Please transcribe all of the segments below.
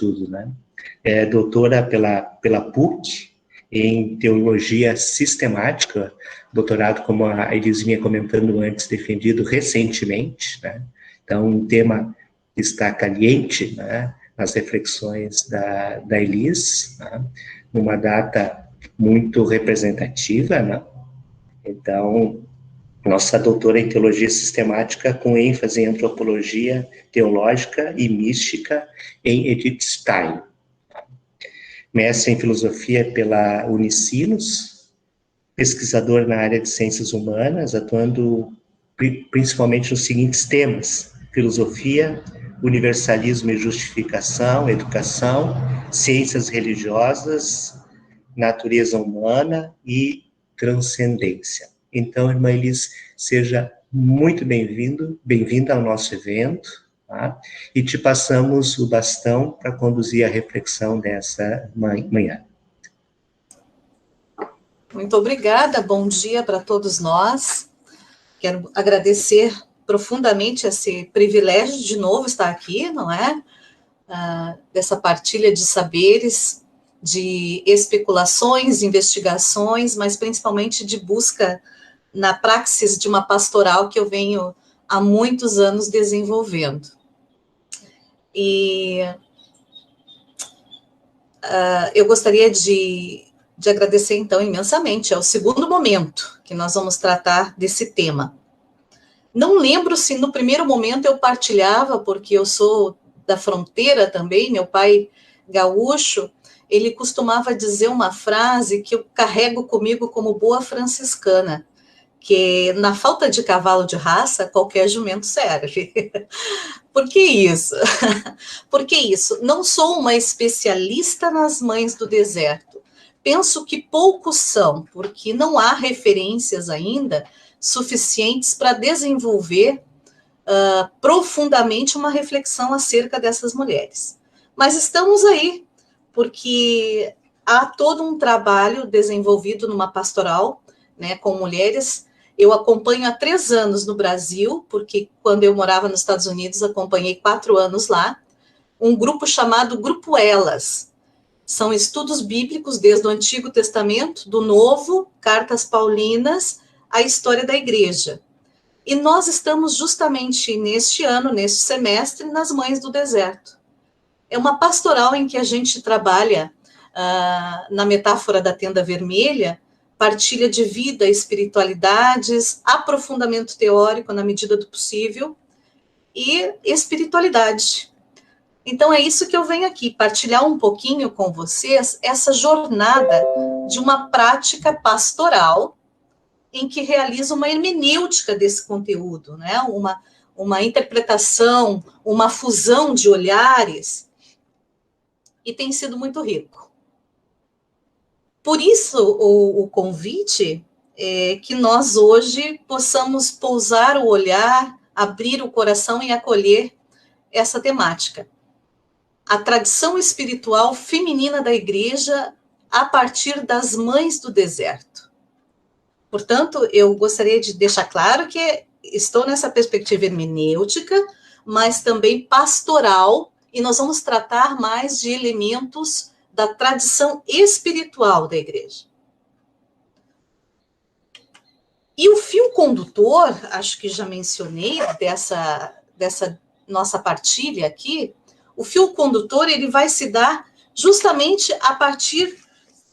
estudo, né? É doutora pela PUC, em Teologia Sistemática, doutorado, como a Elis vinha comentando antes, defendido recentemente, né? Então, um tema que está caliente, né, nas reflexões da Elis, né, numa data muito representativa, né? Então, nossa doutora em Teologia Sistemática, com ênfase em Antropologia Teológica e Mística, em Edith Stein. Mestre em Filosofia pela Unicinos, pesquisador na área de Ciências Humanas, atuando principalmente nos seguintes temas: filosofia, universalismo e justificação, educação, ciências religiosas, natureza humana e transcendência. Então, irmã Elis, seja muito bem-vinda ao nosso evento, tá? E te passamos o bastão para conduzir a reflexão dessa manhã. Muito obrigada, bom dia para todos nós. Quero agradecer profundamente esse privilégio de novo estar aqui, não é? Dessa partilha de saberes, de especulações, investigações, mas principalmente de busca na praxis de uma pastoral que eu venho há muitos anos desenvolvendo. E eu gostaria de agradecer, então, imensamente. É o segundo momento que nós vamos tratar desse tema. Não lembro se no primeiro momento eu partilhava, porque eu sou da fronteira também, meu pai gaúcho, ele costumava dizer uma frase que eu carrego comigo como boa franciscana, que na falta de cavalo de raça, qualquer jumento serve. Por que isso? Por que isso? Não sou uma especialista nas mães do deserto. Penso que poucos são, porque não há referências ainda suficientes para desenvolver profundamente uma reflexão acerca dessas mulheres. Mas estamos aí, porque há todo um trabalho desenvolvido numa pastoral, né, com mulheres. Eu acompanho há 3 anos no Brasil, porque quando eu morava nos Estados Unidos, acompanhei 4 anos lá, um grupo chamado Grupo Elas. São estudos bíblicos desde o Antigo Testamento, do Novo, cartas paulinas, a história da igreja. E nós estamos justamente neste ano, neste semestre, nas Mães do Deserto. É uma pastoral em que a gente trabalha, na metáfora da tenda vermelha, partilha de vida, espiritualidades, aprofundamento teórico na medida do possível e espiritualidade. Então é isso que eu venho aqui, partilhar um pouquinho com vocês essa jornada de uma prática pastoral em que realiza uma hermenêutica desse conteúdo, né? Uma interpretação, uma fusão de olhares, e tem sido muito rico. Por isso, o convite é que nós hoje possamos pousar o olhar, abrir o coração e acolher essa temática. A tradição espiritual feminina da igreja a partir das mães do deserto. Portanto, eu gostaria de deixar claro que estou nessa perspectiva hermenêutica, mas também pastoral, e nós vamos tratar mais de elementos da tradição espiritual da igreja. E o fio condutor, acho que já mencionei dessa nossa partilha aqui, o fio condutor ele vai se dar justamente a partir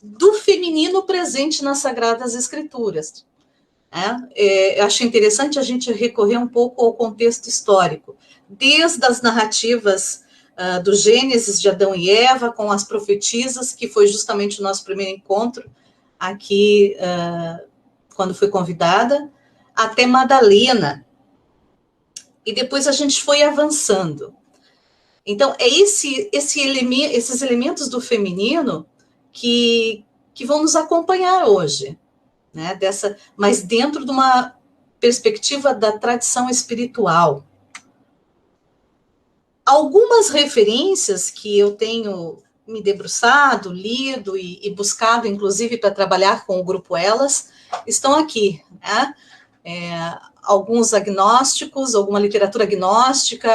do feminino presente nas Sagradas Escrituras. Eu acho interessante a gente recorrer um pouco ao contexto histórico, desde as narrativas do Gênesis de Adão e Eva, com as profetisas, que foi justamente o nosso primeiro encontro aqui, quando fui convidada, até Madalena. E depois a gente foi avançando. Então, é esses elementos do feminino que vão nos acompanhar hoje, né? Mas dentro de uma perspectiva da tradição espiritual. Algumas referências que eu tenho me debruçado, lido e buscado, inclusive, para trabalhar com o Grupo Elas, estão aqui, né? Alguns agnósticos, alguma literatura agnóstica,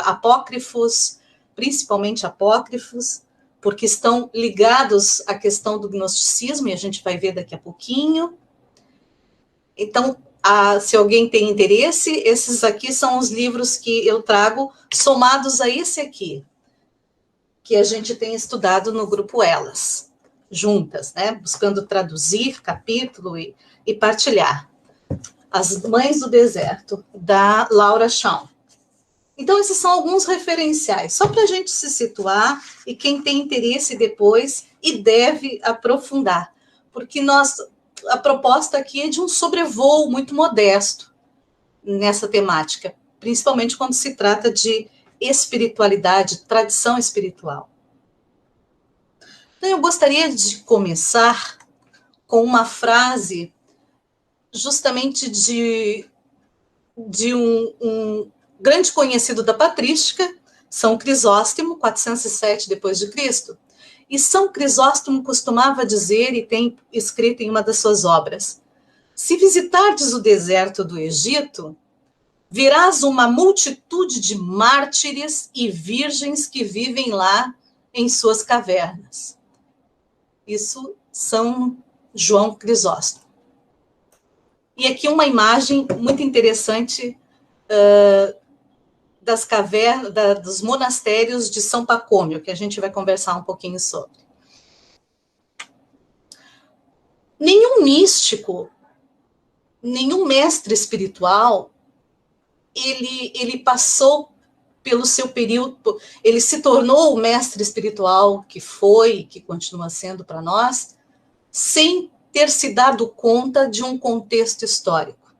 apócrifos, principalmente apócrifos, porque estão ligados à questão do gnosticismo, e a gente vai ver daqui a pouquinho. Então, se alguém tem interesse, esses aqui são os livros que eu trago, somados a esse aqui, que a gente tem estudado no grupo Elas, juntas, né? Buscando traduzir capítulo e partilhar. As Mães do Deserto, da Laura Shawn. Então, esses são alguns referenciais, só para a gente se situar, e quem tem interesse depois e deve aprofundar, porque a proposta aqui é de um sobrevoo muito modesto nessa temática, principalmente quando se trata de espiritualidade, tradição espiritual. Então, eu gostaria de começar com uma frase justamente de um grande conhecido da patrística, São Crisóstomo, 407 depois de Cristo. E São Crisóstomo costumava dizer, e tem escrito em uma das suas obras: se visitardes o deserto do Egito, verás uma multitude de mártires e virgens que vivem lá em suas cavernas. Isso São João Crisóstomo. E aqui uma imagem muito interessante das cavernas, dos monastérios de São Pacômio, que a gente vai conversar um pouquinho sobre. Nenhum místico, nenhum mestre espiritual, ele passou pelo seu período, ele se tornou o mestre espiritual que foi, que continua sendo para nós, sem ter se dado conta de um contexto histórico.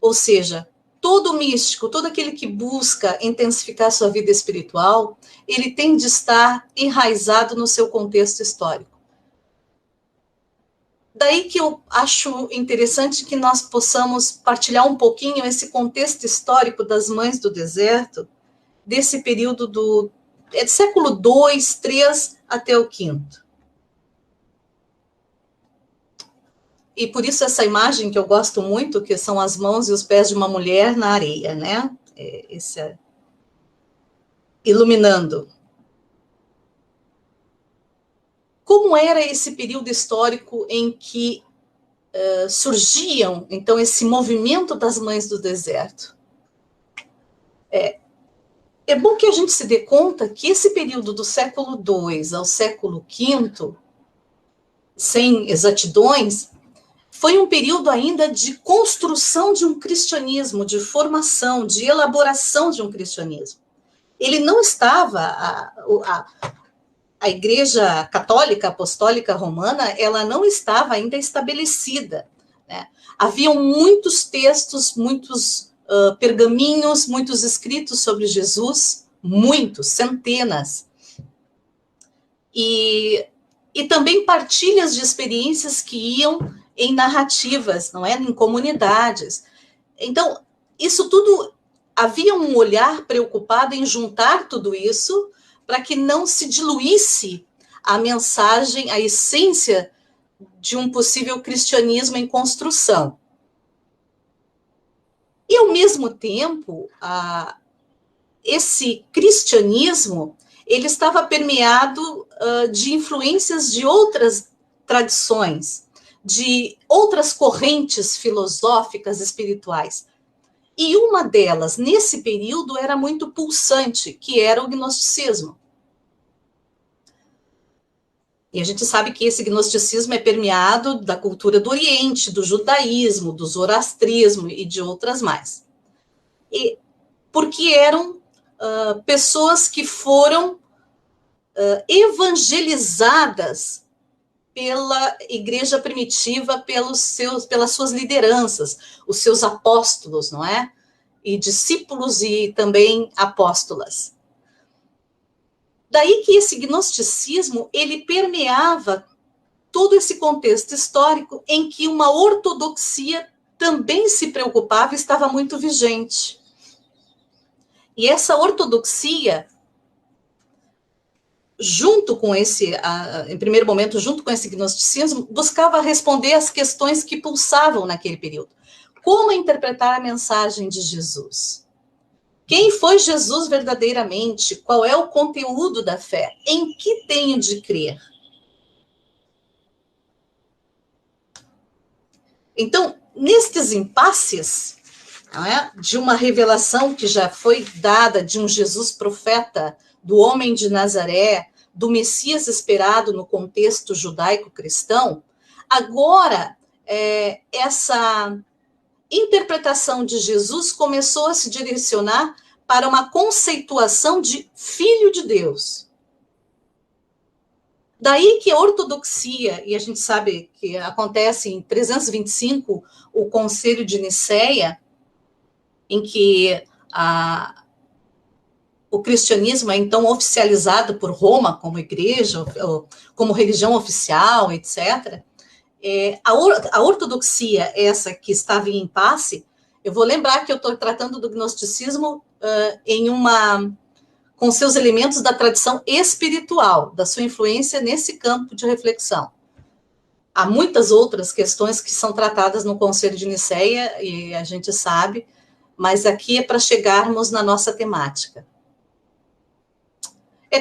Ou seja, todo místico, todo aquele que busca intensificar sua vida espiritual, ele tem de estar enraizado no seu contexto histórico. Daí que eu acho interessante que nós possamos partilhar um pouquinho esse contexto histórico das Mães do Deserto, desse período do século II, III até o V. E por isso essa imagem que eu gosto muito, que são as mãos e os pés de uma mulher na areia, né? Iluminando. Como era esse período histórico em que surgiam, então, esse movimento das Mães do Deserto? É bom que a gente se dê conta que esse período do século II ao século V, sem exatidões, foi um período ainda de construção de um cristianismo, de formação, de elaboração de um cristianismo. Ele não estava, a Igreja Católica Apostólica Romana, ela não estava ainda estabelecida, né? Haviam muitos textos, muitos pergaminhos, muitos escritos sobre Jesus, muitos, centenas. E também partilhas de experiências que iam em narrativas, não é? Em comunidades. Então, isso tudo, havia um olhar preocupado em juntar tudo isso para que não se diluísse a mensagem, a essência de um possível cristianismo em construção. E, ao mesmo tempo, esse cristianismo, ele estava permeado de influências de outras tradições, de outras correntes filosóficas, espirituais. E uma delas, nesse período, era muito pulsante, que era o gnosticismo. E a gente sabe que esse gnosticismo é permeado da cultura do Oriente, do judaísmo, do zoroastrismo e de outras mais. E porque eram pessoas que foram evangelizadas pela igreja primitiva, pelas suas lideranças, os seus apóstolos, não é? E discípulos e também apóstolas. Daí que esse gnosticismo, ele permeava todo esse contexto histórico em que uma ortodoxia também se preocupava e estava muito vigente. E essa ortodoxia, junto com em primeiro momento, junto com esse gnosticismo, buscava responder às questões que pulsavam naquele período. Como interpretar a mensagem de Jesus? Quem foi Jesus verdadeiramente? Qual é o conteúdo da fé? Em que tenho de crer? Então, nestes impasses, não é, de uma revelação que já foi dada de um Jesus profeta, do homem de Nazaré, do Messias esperado no contexto judaico-cristão, agora essa interpretação de Jesus começou a se direcionar para uma conceituação de Filho de Deus. Daí que a ortodoxia, e a gente sabe que acontece em 325, o Concílio de Nicéia, em que o cristianismo é então oficializado por Roma como igreja, como religião oficial, etc. A ortodoxia, essa que estava em impasse, eu vou lembrar que eu estou tratando do gnosticismo com seus elementos da tradição espiritual, da sua influência nesse campo de reflexão. Há muitas outras questões que são tratadas no Concílio de Nicéia, e a gente sabe, mas aqui é para chegarmos na nossa temática.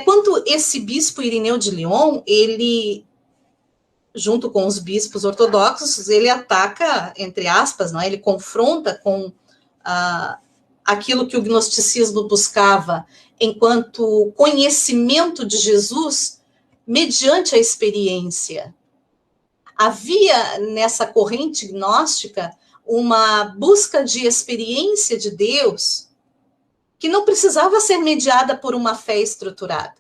Quando esse bispo Irineu de Lyon, ele, junto com os bispos ortodoxos, ele ataca, entre aspas, não é? Ele confronta com aquilo que o gnosticismo buscava enquanto conhecimento de Jesus mediante a experiência. Havia nessa corrente gnóstica uma busca de experiência de Deus que não precisava ser mediada por uma fé estruturada.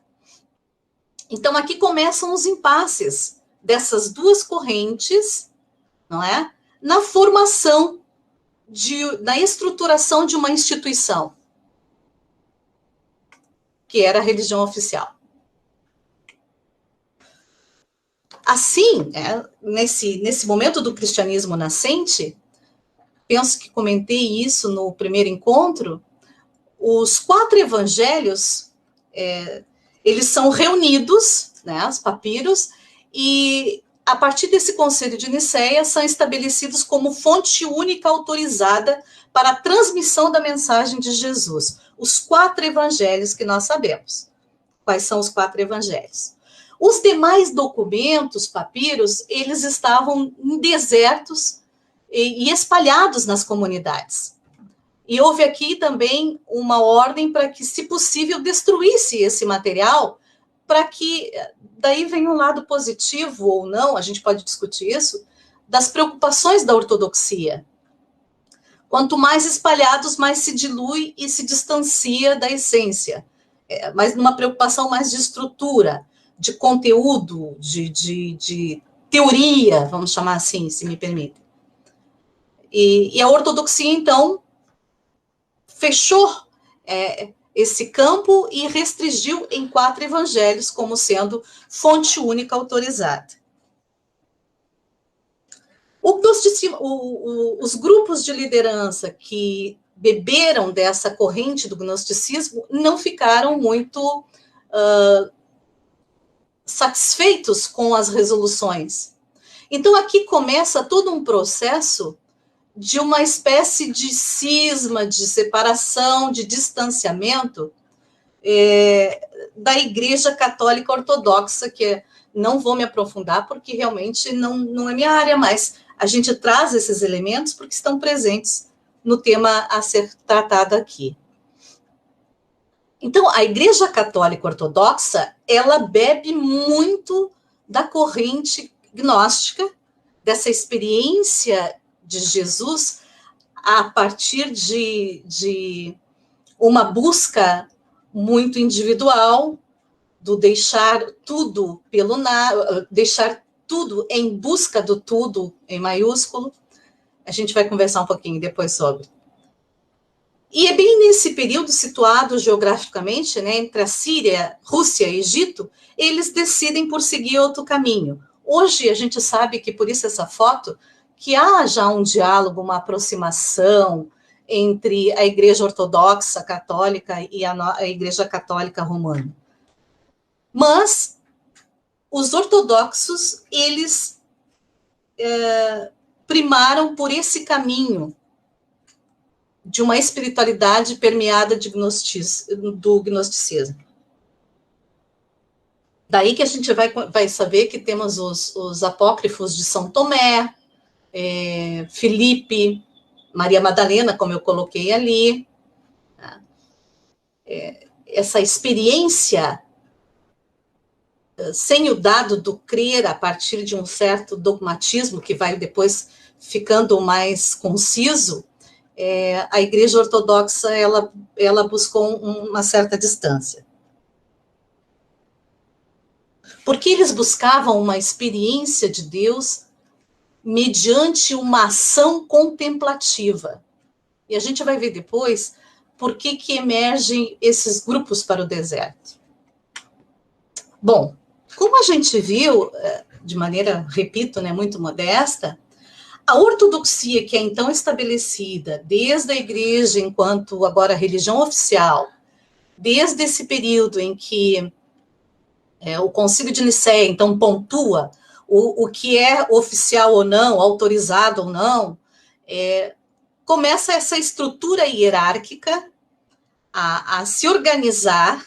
Então, aqui começam os impasses dessas duas correntes, não é? Na formação, na estruturação de uma instituição, que era a religião oficial. Assim, nesse momento do cristianismo nascente, penso que comentei isso no primeiro encontro, os 4 evangelhos, eles são reunidos, né, os papiros, e a partir desse Concílio de Nicéia são estabelecidos como fonte única autorizada para a transmissão da mensagem de Jesus. Os 4 evangelhos que nós sabemos. Quais são os 4 evangelhos? Os demais documentos, papiros, eles estavam em desertos e espalhados nas comunidades. E houve aqui também uma ordem para que, se possível, destruísse esse material, para que, daí vem um lado positivo ou não, a gente pode discutir isso, das preocupações da ortodoxia. Quanto mais espalhados, mais se dilui e se distancia da essência. Mas numa preocupação mais de estrutura, de conteúdo, de teoria, vamos chamar assim, se me permite. E a ortodoxia, então, fechou esse campo e restringiu em 4 evangelhos como sendo fonte única autorizada. Os grupos de liderança que beberam dessa corrente do gnosticismo não ficaram muito satisfeitos com as resoluções. Então, aqui começa todo um processo de uma espécie de cisma, de separação, de distanciamento da Igreja Católica Ortodoxa, que não vou me aprofundar, porque realmente não é minha área, mas a gente traz esses elementos porque estão presentes no tema a ser tratado aqui. Então, a Igreja Católica Ortodoxa, ela bebe muito da corrente gnóstica, dessa experiência de Jesus a partir de uma busca muito individual, do deixar tudo deixar tudo em busca do tudo, em maiúsculo. A gente vai conversar um pouquinho depois sobre. E é bem nesse período, situado geograficamente, né, entre a Síria, Rússia e Egito, eles decidem por seguir outro caminho. Hoje a gente sabe que, por isso essa foto, que há já um diálogo, uma aproximação entre a Igreja Ortodoxa Católica e a Igreja Católica Romana. Mas os ortodoxos, eles primaram por esse caminho de uma espiritualidade permeada do gnosticismo. Daí que a gente vai saber que temos os apócrifos de São Tomé, Filipe, Maria Madalena, como eu coloquei ali. Essa experiência sem o dado do crer a partir de um certo dogmatismo que vai depois ficando mais conciso, a Igreja Ortodoxa ela buscou uma certa distância. Porque eles buscavam uma experiência de Deus mediante uma ação contemplativa. E a gente vai ver depois por que emergem esses grupos para o deserto. Bom, como a gente viu, de maneira, repito, né, muito modesta, a ortodoxia que é então estabelecida desde a igreja enquanto agora religião oficial, desde esse período em que o Concílio de Nicéia, então, pontua o que é oficial ou não, autorizado ou não, começa essa estrutura hierárquica a se organizar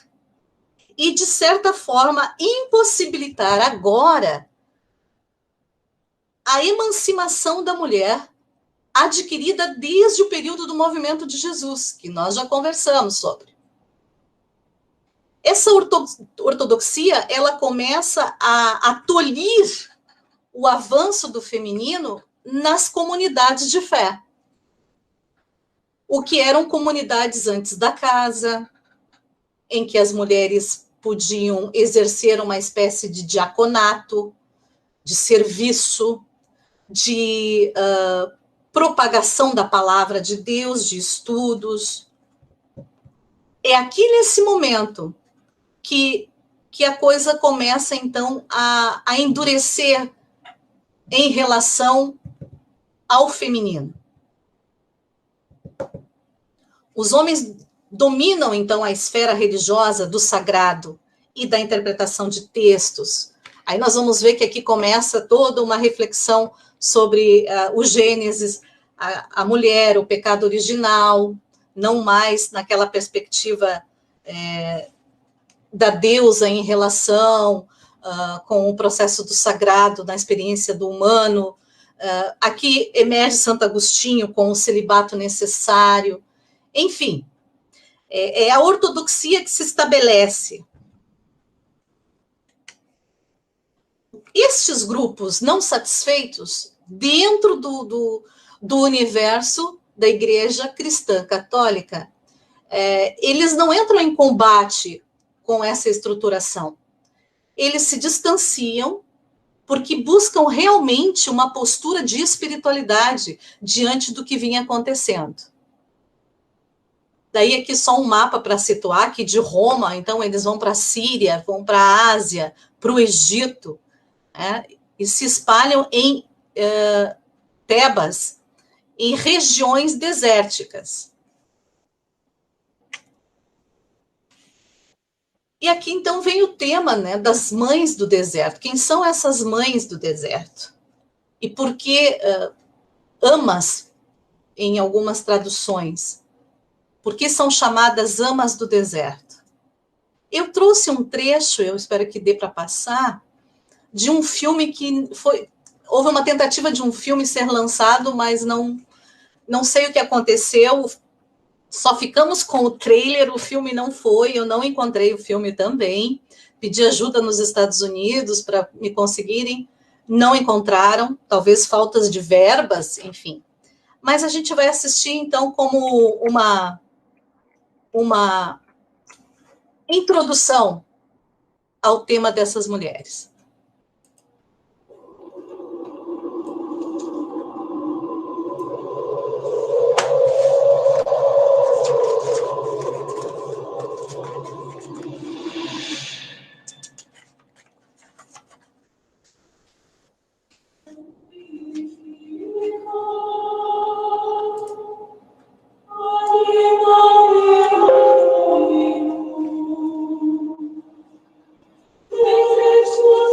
e, de certa forma, impossibilitar agora a emancipação da mulher adquirida desde o período do movimento de Jesus, que nós já conversamos sobre. Essa ortodoxia, ela começa a tolir o avanço do feminino nas comunidades de fé. O que eram comunidades antes da casa, em que as mulheres podiam exercer uma espécie de diaconato, de serviço, de propagação da palavra de Deus, de estudos. É aqui nesse momento que a coisa começa, então, a endurecer em relação ao feminino. Os homens dominam, então, a esfera religiosa do sagrado e da interpretação de textos. Aí nós vamos ver que aqui começa toda uma reflexão sobre o Gênesis, a mulher, o pecado original, não mais naquela perspectiva da deusa em relação com o processo do sagrado, na experiência do humano. Aqui emerge Santo Agostinho com o celibato necessário. Enfim, é a ortodoxia que se estabelece. Estes grupos não satisfeitos, dentro do universo da Igreja Cristã Católica, eles não entram em combate com essa estruturação. Eles se distanciam porque buscam realmente uma postura de espiritualidade diante do que vinha acontecendo. Daí aqui só um mapa para situar que de Roma, então eles vão para a Síria, vão para a Ásia, para o Egito, e se espalham em Tebas, em regiões desérticas. E aqui, então, vem o tema, né, das mães do deserto. Quem são essas mães do deserto? E por que amas, em algumas traduções? Por que são chamadas amas do deserto? Eu trouxe um trecho, eu espero que dê para passar, de um filme que houve uma tentativa de um filme ser lançado, mas não sei o que aconteceu. Só ficamos com o trailer, o filme não foi, eu não encontrei o filme também. Pedi ajuda nos Estados Unidos para me conseguirem, não encontraram, talvez faltas de verbas, enfim. Mas a gente vai assistir, então, como uma introdução ao tema dessas mulheres. Suas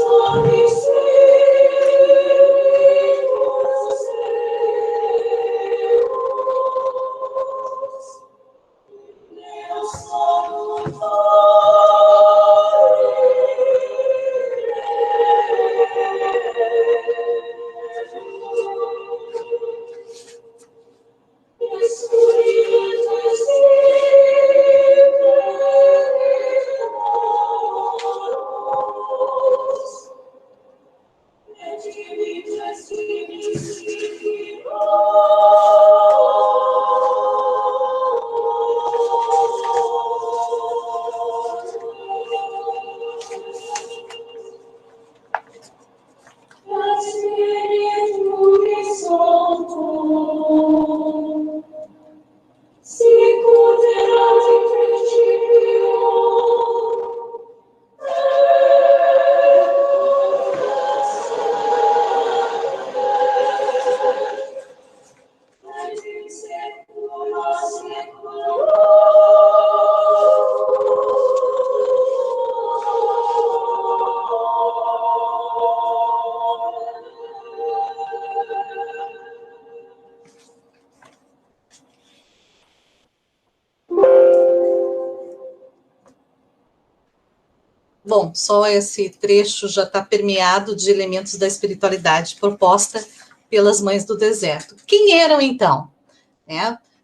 Bom, só esse trecho já está permeado de elementos da espiritualidade proposta pelas mães do deserto. Quem eram, então?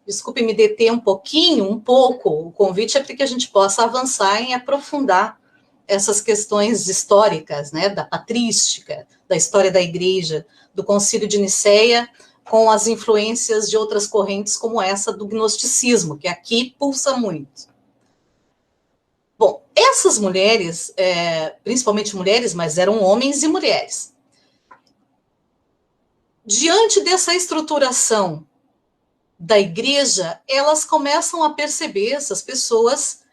Desculpe me deter um pouco, o convite é para que a gente possa avançar em aprofundar essas questões históricas, da patrística, da história da igreja, do Concílio de Nicéia, com as influências de outras correntes como essa do gnosticismo, que aqui pulsa muito. Bom, essas mulheres, principalmente mulheres, mas eram homens e mulheres, diante dessa estruturação da igreja, elas começam a perceber, essas pessoas,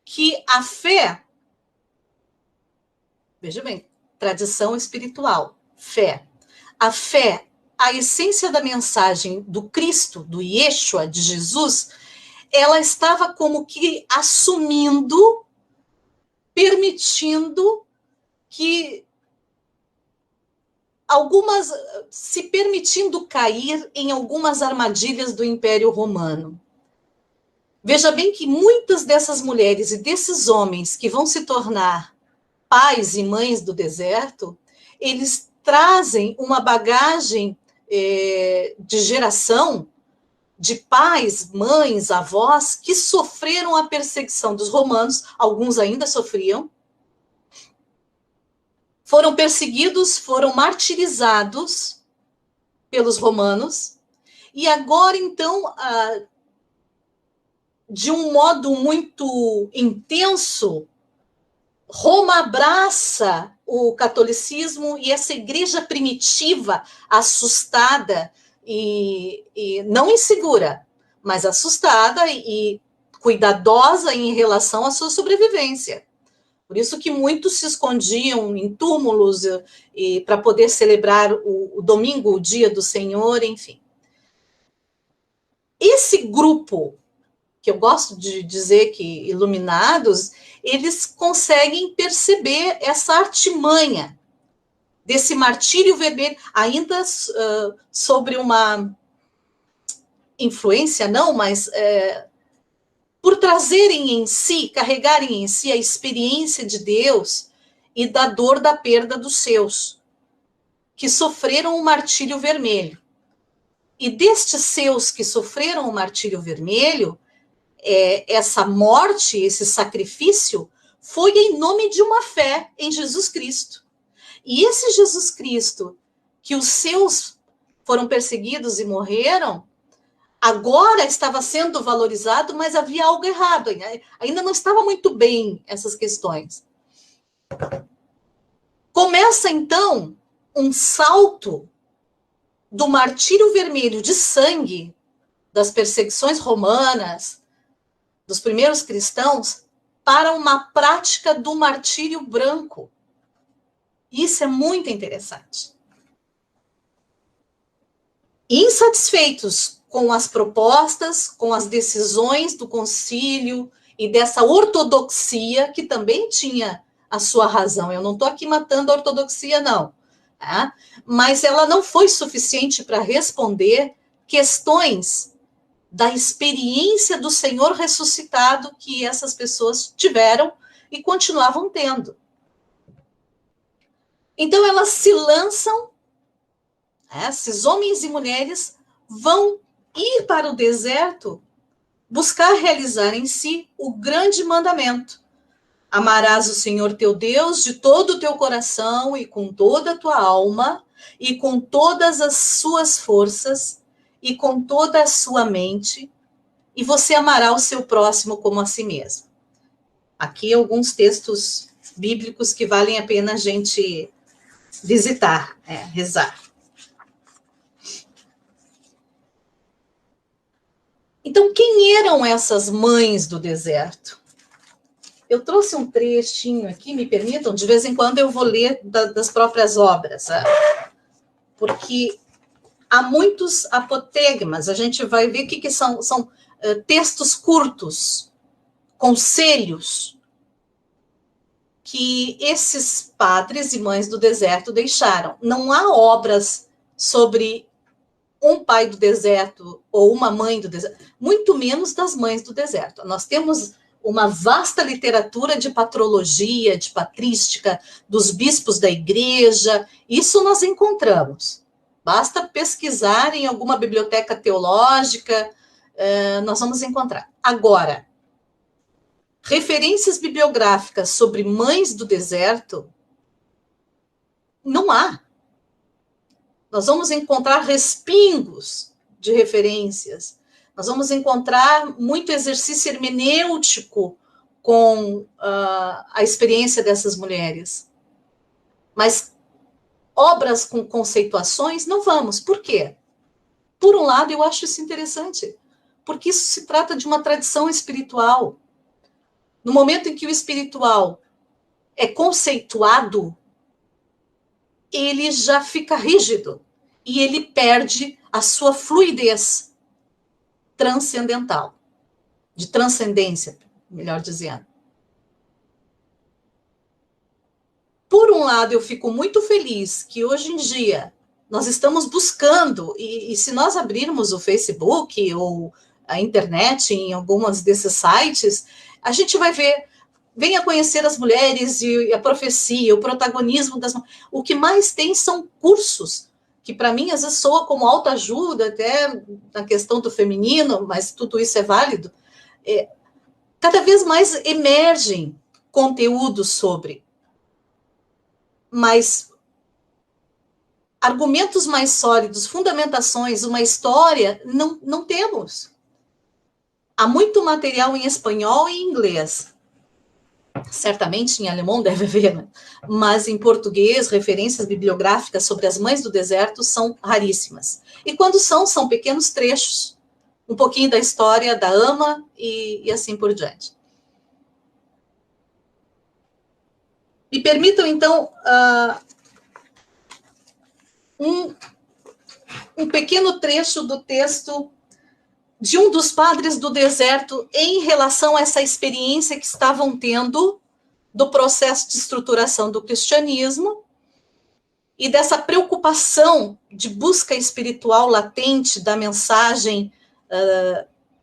que a fé, veja bem, tradição espiritual, fé, a fé, a essência da mensagem do Cristo, do Yeshua, de Jesus, ela estava como que assumindo, permitindo que se permitindo cair em algumas armadilhas do Império Romano. Veja bem que muitas dessas mulheres e desses homens que vão se tornar pais e mães do deserto, eles trazem uma bagagem de geração de pais, mães, avós que sofreram a perseguição dos romanos, alguns ainda sofriam, foram perseguidos, foram martirizados pelos romanos, e agora, então, de um modo muito intenso, Roma abraça o catolicismo e essa igreja primitiva, assustada e não insegura, mas assustada e cuidadosa em relação à sua sobrevivência. Por isso que muitos se escondiam em túmulos para poder celebrar o domingo, o dia do Senhor, enfim. Esse grupo, que eu gosto de dizer que iluminados, eles conseguem perceber essa artimanha desse martírio vermelho, ainda sobre uma influência, não, mas por trazerem em si, carregarem em si a experiência de Deus e da dor da perda dos seus, que sofreram o martírio vermelho. E destes seus que sofreram o martírio vermelho, essa morte, esse sacrifício, foi em nome de uma fé em Jesus Cristo. E esse Jesus Cristo, que os seus foram perseguidos e morreram, agora estava sendo valorizado, mas havia algo errado. Ainda não estava muito bem essas questões. Começa, então, um salto do martírio vermelho de sangue, das perseguições romanas, dos primeiros cristãos, para uma prática do martírio branco. Isso é muito interessante. Insatisfeitos com as propostas, com as decisões do concílio e dessa ortodoxia, que também tinha a sua razão. Eu não estou aqui matando a ortodoxia, não. Tá? Mas ela não foi suficiente para responder questões da experiência do Senhor ressuscitado que essas pessoas tiveram e continuavam tendo. Então, elas se lançam, esses homens e mulheres vão ir para o deserto buscar realizar em si o grande mandamento. Amarás o Senhor teu Deus de todo o teu coração e com toda a tua alma e com todas as suas forças e com toda a sua mente, e você amará o seu próximo como a si mesmo. Aqui alguns textos bíblicos que valem a pena a gente visitar, rezar. Então, quem eram essas mães do deserto? Eu trouxe um trechinho aqui, me permitam, de vez em quando eu vou ler das próprias obras, porque há muitos apotegmas, a gente vai ver o que são textos curtos, conselhos, que esses padres e mães do deserto deixaram. Não há obras sobre um pai do deserto ou uma mãe do deserto, muito menos das mães do deserto. Nós temos uma vasta literatura de patrologia, de patrística, dos bispos da igreja, isso nós encontramos. Basta pesquisar em alguma biblioteca teológica, nós vamos encontrar. Agora, referências bibliográficas sobre mães do deserto, não há. Nós vamos encontrar respingos de referências, nós vamos encontrar muito exercício hermenêutico com a experiência dessas mulheres. Mas obras com conceituações, não vamos. Por quê? Por um lado, eu acho isso interessante, porque isso se trata de uma tradição espiritual. No momento em que o espiritual é conceituado, ele já fica rígido e ele perde a sua fluidez transcendental, de transcendência, melhor dizendo. Por um lado, eu fico muito feliz que hoje em dia nós estamos buscando, e se nós abrirmos o Facebook ou a internet em alguns desses sites, a gente vai ver, venha conhecer as mulheres e a profecia, o protagonismo das mulheres. O que mais tem são cursos, que para mim às vezes soa como autoajuda, até na questão do feminino, mas tudo isso é válido. Cada vez mais emergem conteúdos sobre, mas argumentos mais sólidos, fundamentações, uma história, não temos. Há muito material em espanhol e em inglês. Certamente em alemão deve haver, né? Mas em português, referências bibliográficas sobre as mães do deserto são raríssimas. E quando são pequenos trechos, um pouquinho da história da ama e assim por diante. Me permitam, então, um pequeno trecho do texto de um dos padres do deserto em relação a essa experiência que estavam tendo do processo de estruturação do cristianismo e dessa preocupação de busca espiritual latente da mensagem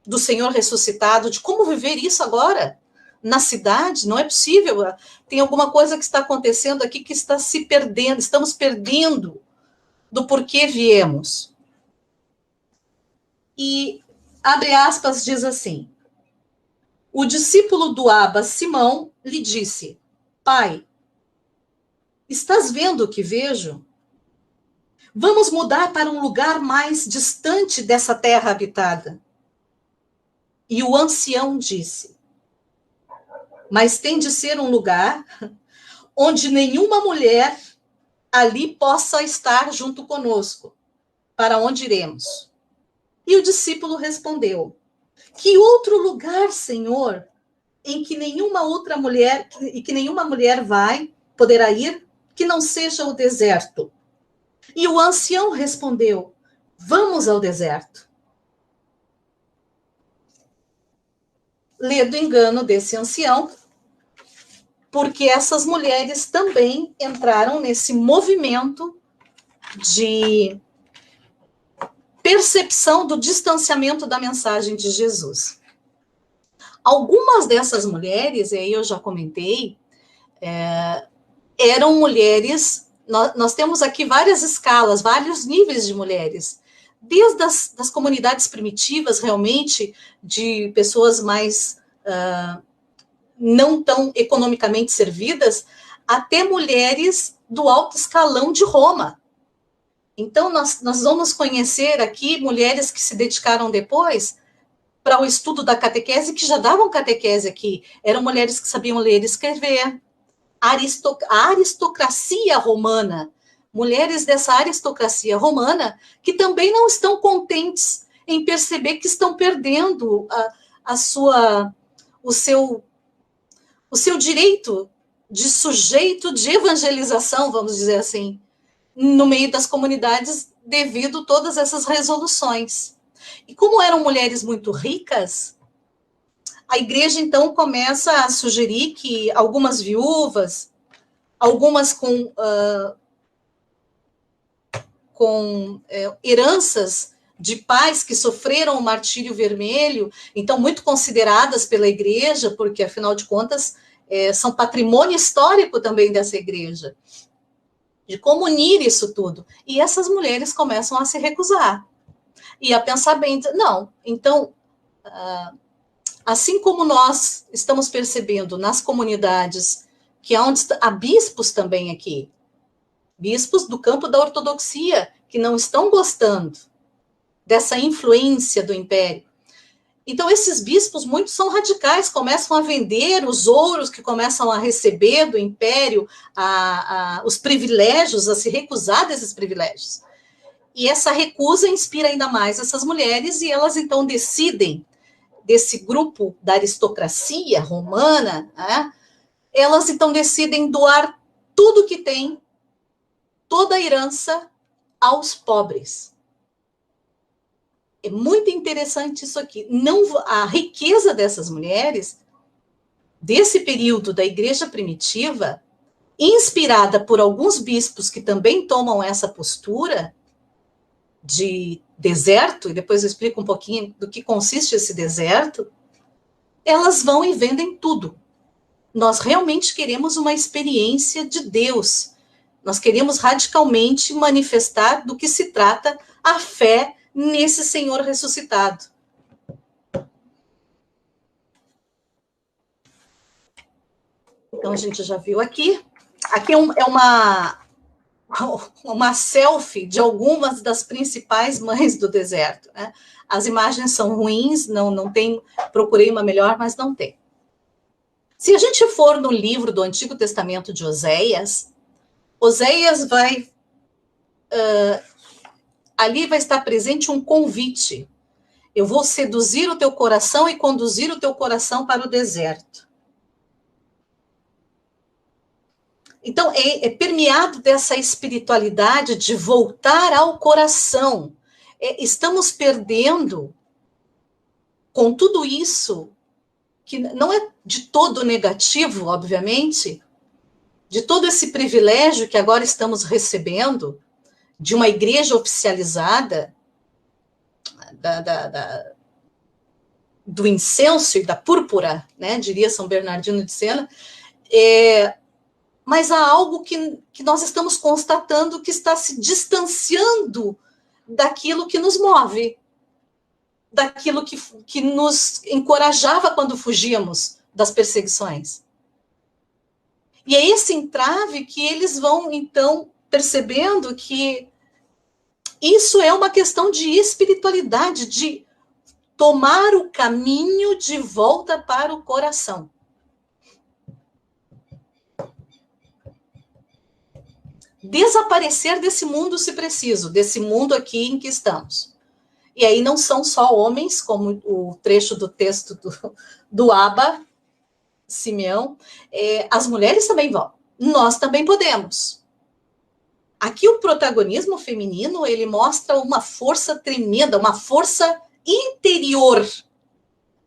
do Senhor ressuscitado, de como viver isso agora na cidade. Não é possível, tem alguma coisa que está acontecendo aqui que está se perdendo, estamos perdendo do porquê viemos. E abre aspas, diz assim: o discípulo do Abba, Simão, lhe disse: Pai, estás vendo o que vejo? Vamos mudar para um lugar mais distante dessa terra habitada. E o ancião disse: mas tem de ser um lugar onde nenhuma mulher ali possa estar junto conosco. Para onde iremos? E o discípulo respondeu: que outro lugar, Senhor, em que nenhuma outra mulher, e que nenhuma mulher poderá ir, que não seja o deserto? E o ancião respondeu: vamos ao deserto. Lê do engano desse ancião, porque essas mulheres também entraram nesse movimento de percepção do distanciamento da mensagem de Jesus. Algumas dessas mulheres, e aí eu já comentei, eram mulheres, nós temos aqui várias escalas, vários níveis de mulheres, desde das comunidades primitivas, realmente, de pessoas mais não tão economicamente servidas, até mulheres do alto escalão de Roma. Então, nós vamos conhecer aqui mulheres que se dedicaram depois para o estudo da catequese, que já davam catequese aqui. Eram mulheres que sabiam ler e escrever. A aristocracia romana, mulheres dessa aristocracia romana, que também não estão contentes em perceber que estão perdendo o seu direito de sujeito de evangelização, vamos dizer assim, no meio das comunidades, devido a todas essas resoluções. E como eram mulheres muito ricas, a igreja, então, começa a sugerir que algumas viúvas, algumas com heranças de pais que sofreram o martírio vermelho, então muito consideradas pela igreja, porque, afinal de contas, são patrimônio histórico também dessa igreja, de como unir isso tudo. E essas mulheres começam a se recusar, e a pensar bem, não, então, assim como nós estamos percebendo nas comunidades, que há bispos também aqui, bispos do campo da ortodoxia, que não estão gostando dessa influência do império. Então, esses bispos, muitos são radicais, começam a vender os ouros que começam a receber do império, os privilégios, a se recusar desses privilégios. E essa recusa inspira ainda mais essas mulheres, e elas, então, decidem, desse grupo da aristocracia romana, né, elas, então, decidem doar tudo que tem, toda a herança, aos pobres. É muito interessante isso aqui. A riqueza dessas mulheres, desse período da igreja primitiva, inspirada por alguns bispos que também tomam essa postura de deserto, e depois eu explico um pouquinho do que consiste esse deserto, elas vão e vendem tudo. Nós realmente queremos uma experiência de Deus. Nós queremos radicalmente manifestar do que se trata a fé nesse Senhor ressuscitado. Então, a gente já viu aqui. Aqui é uma selfie de algumas das principais mães do deserto, né? As imagens são ruins, não tem, procurei uma melhor, mas não tem. Se a gente for no livro do Antigo Testamento de Oséias vai... ali vai estar presente um convite. Eu vou seduzir o teu coração e conduzir o teu coração para o deserto. Então, é permeado dessa espiritualidade de voltar ao coração. Estamos perdendo, com tudo isso, que não é de todo negativo, obviamente, de todo esse privilégio que agora estamos recebendo, de uma igreja oficializada, do incenso e da púrpura, né, diria São Bernardino de Sena, mas há algo que nós estamos constatando que está se distanciando daquilo que nos move, daquilo que nos encorajava quando fugíamos das perseguições. E é esse entrave que eles vão, então, percebendo que isso é uma questão de espiritualidade, de tomar o caminho de volta para o coração. Desaparecer desse mundo, se preciso, desse mundo aqui em que estamos. E aí não são só homens, como o trecho do texto do Abba Simeão, as mulheres também vão. Nós também podemos. Aqui o protagonismo feminino, ele mostra uma força tremenda, uma força interior.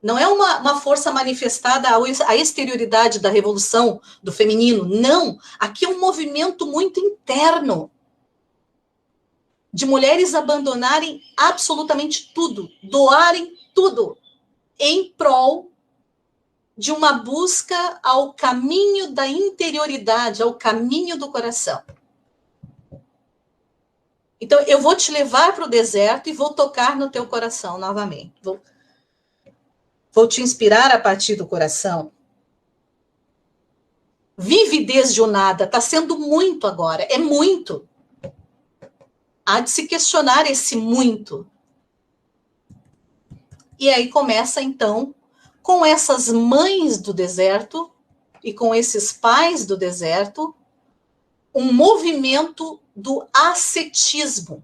Não é uma força manifestada à exterioridade da revolução do feminino, não. Aqui é um movimento muito interno, de mulheres abandonarem absolutamente tudo, doarem tudo, em prol de uma busca ao caminho da interioridade, ao caminho do coração. Então, eu vou te levar para o deserto e vou tocar no teu coração novamente. Vou te inspirar a partir do coração. Vive desde o nada, está sendo muito agora, é muito. Há de se questionar esse muito. E aí começa, então, com essas mães do deserto e com esses pais do deserto, um movimento do ascetismo,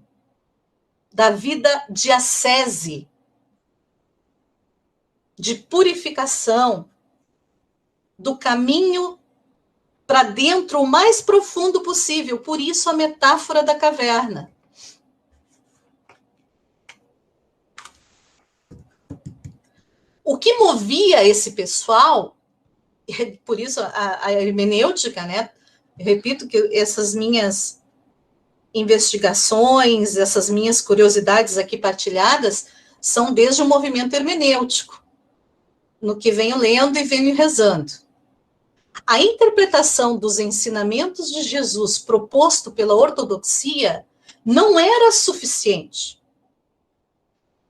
da vida de ascese, de purificação, do caminho para dentro o mais profundo possível. Por isso a metáfora da caverna. O que movia esse pessoal, por isso a hermenêutica, né? Eu repito que essas minhas investigações, essas minhas curiosidades aqui partilhadas, são desde o movimento hermenêutico, no que venho lendo e venho rezando. A interpretação dos ensinamentos de Jesus proposto pela ortodoxia não era suficiente.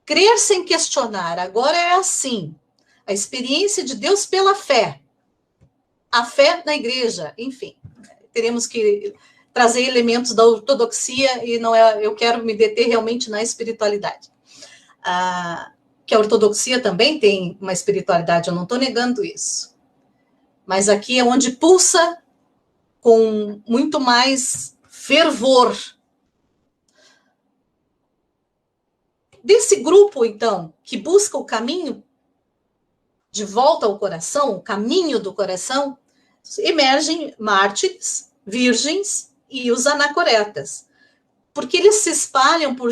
Crer sem questionar, agora é assim. A experiência de Deus pela fé. A fé na igreja, enfim. Teremos que trazer elementos da ortodoxia e não é, eu quero me deter realmente na espiritualidade. Que a ortodoxia também tem uma espiritualidade, eu não estou negando isso. Mas aqui é onde pulsa com muito mais fervor. Desse grupo, então, que busca o caminho de volta ao coração, o caminho do coração, emergem mártires, virgens e os anacoretas, porque eles se espalham por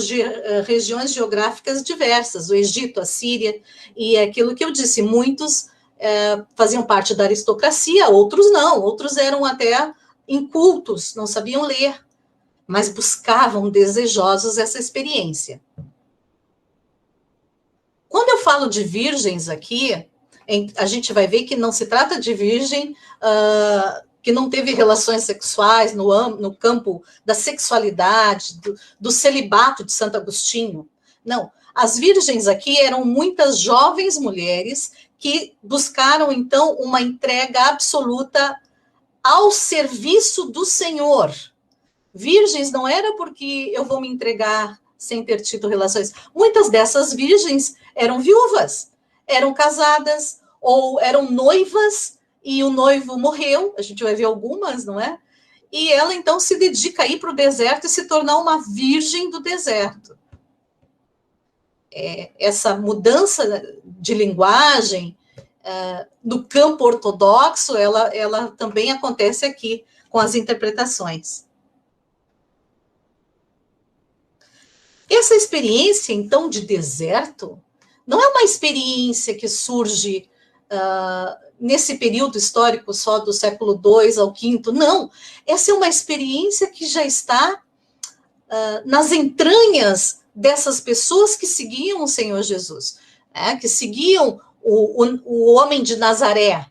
regiões geográficas diversas, o Egito, a Síria, e é aquilo que eu disse, muitos faziam parte da aristocracia, outros não, outros eram até incultos, não sabiam ler, mas buscavam desejosos essa experiência. Quando eu falo de virgens aqui, a gente vai ver que não se trata de virgem que não teve relações sexuais no campo da sexualidade, do celibato de Santo Agostinho. Não, as virgens aqui eram muitas jovens mulheres que buscaram, então, uma entrega absoluta ao serviço do Senhor. Virgens não era porque eu vou me entregar sem ter tido relações. Muitas dessas virgens eram viúvas, eram casadas, ou eram noivas, e o noivo morreu, a gente vai ver algumas, não é? E ela, então, se dedica a ir para o deserto e se tornar uma virgem do deserto. Essa mudança de linguagem no campo ortodoxo, ela também acontece aqui com as interpretações. Essa experiência, então, de deserto, não é uma experiência que surge nesse período histórico só do século II ao V, não. Essa é uma experiência que já está nas entranhas dessas pessoas que seguiam o Senhor Jesus, que seguiam o homem de Nazaré,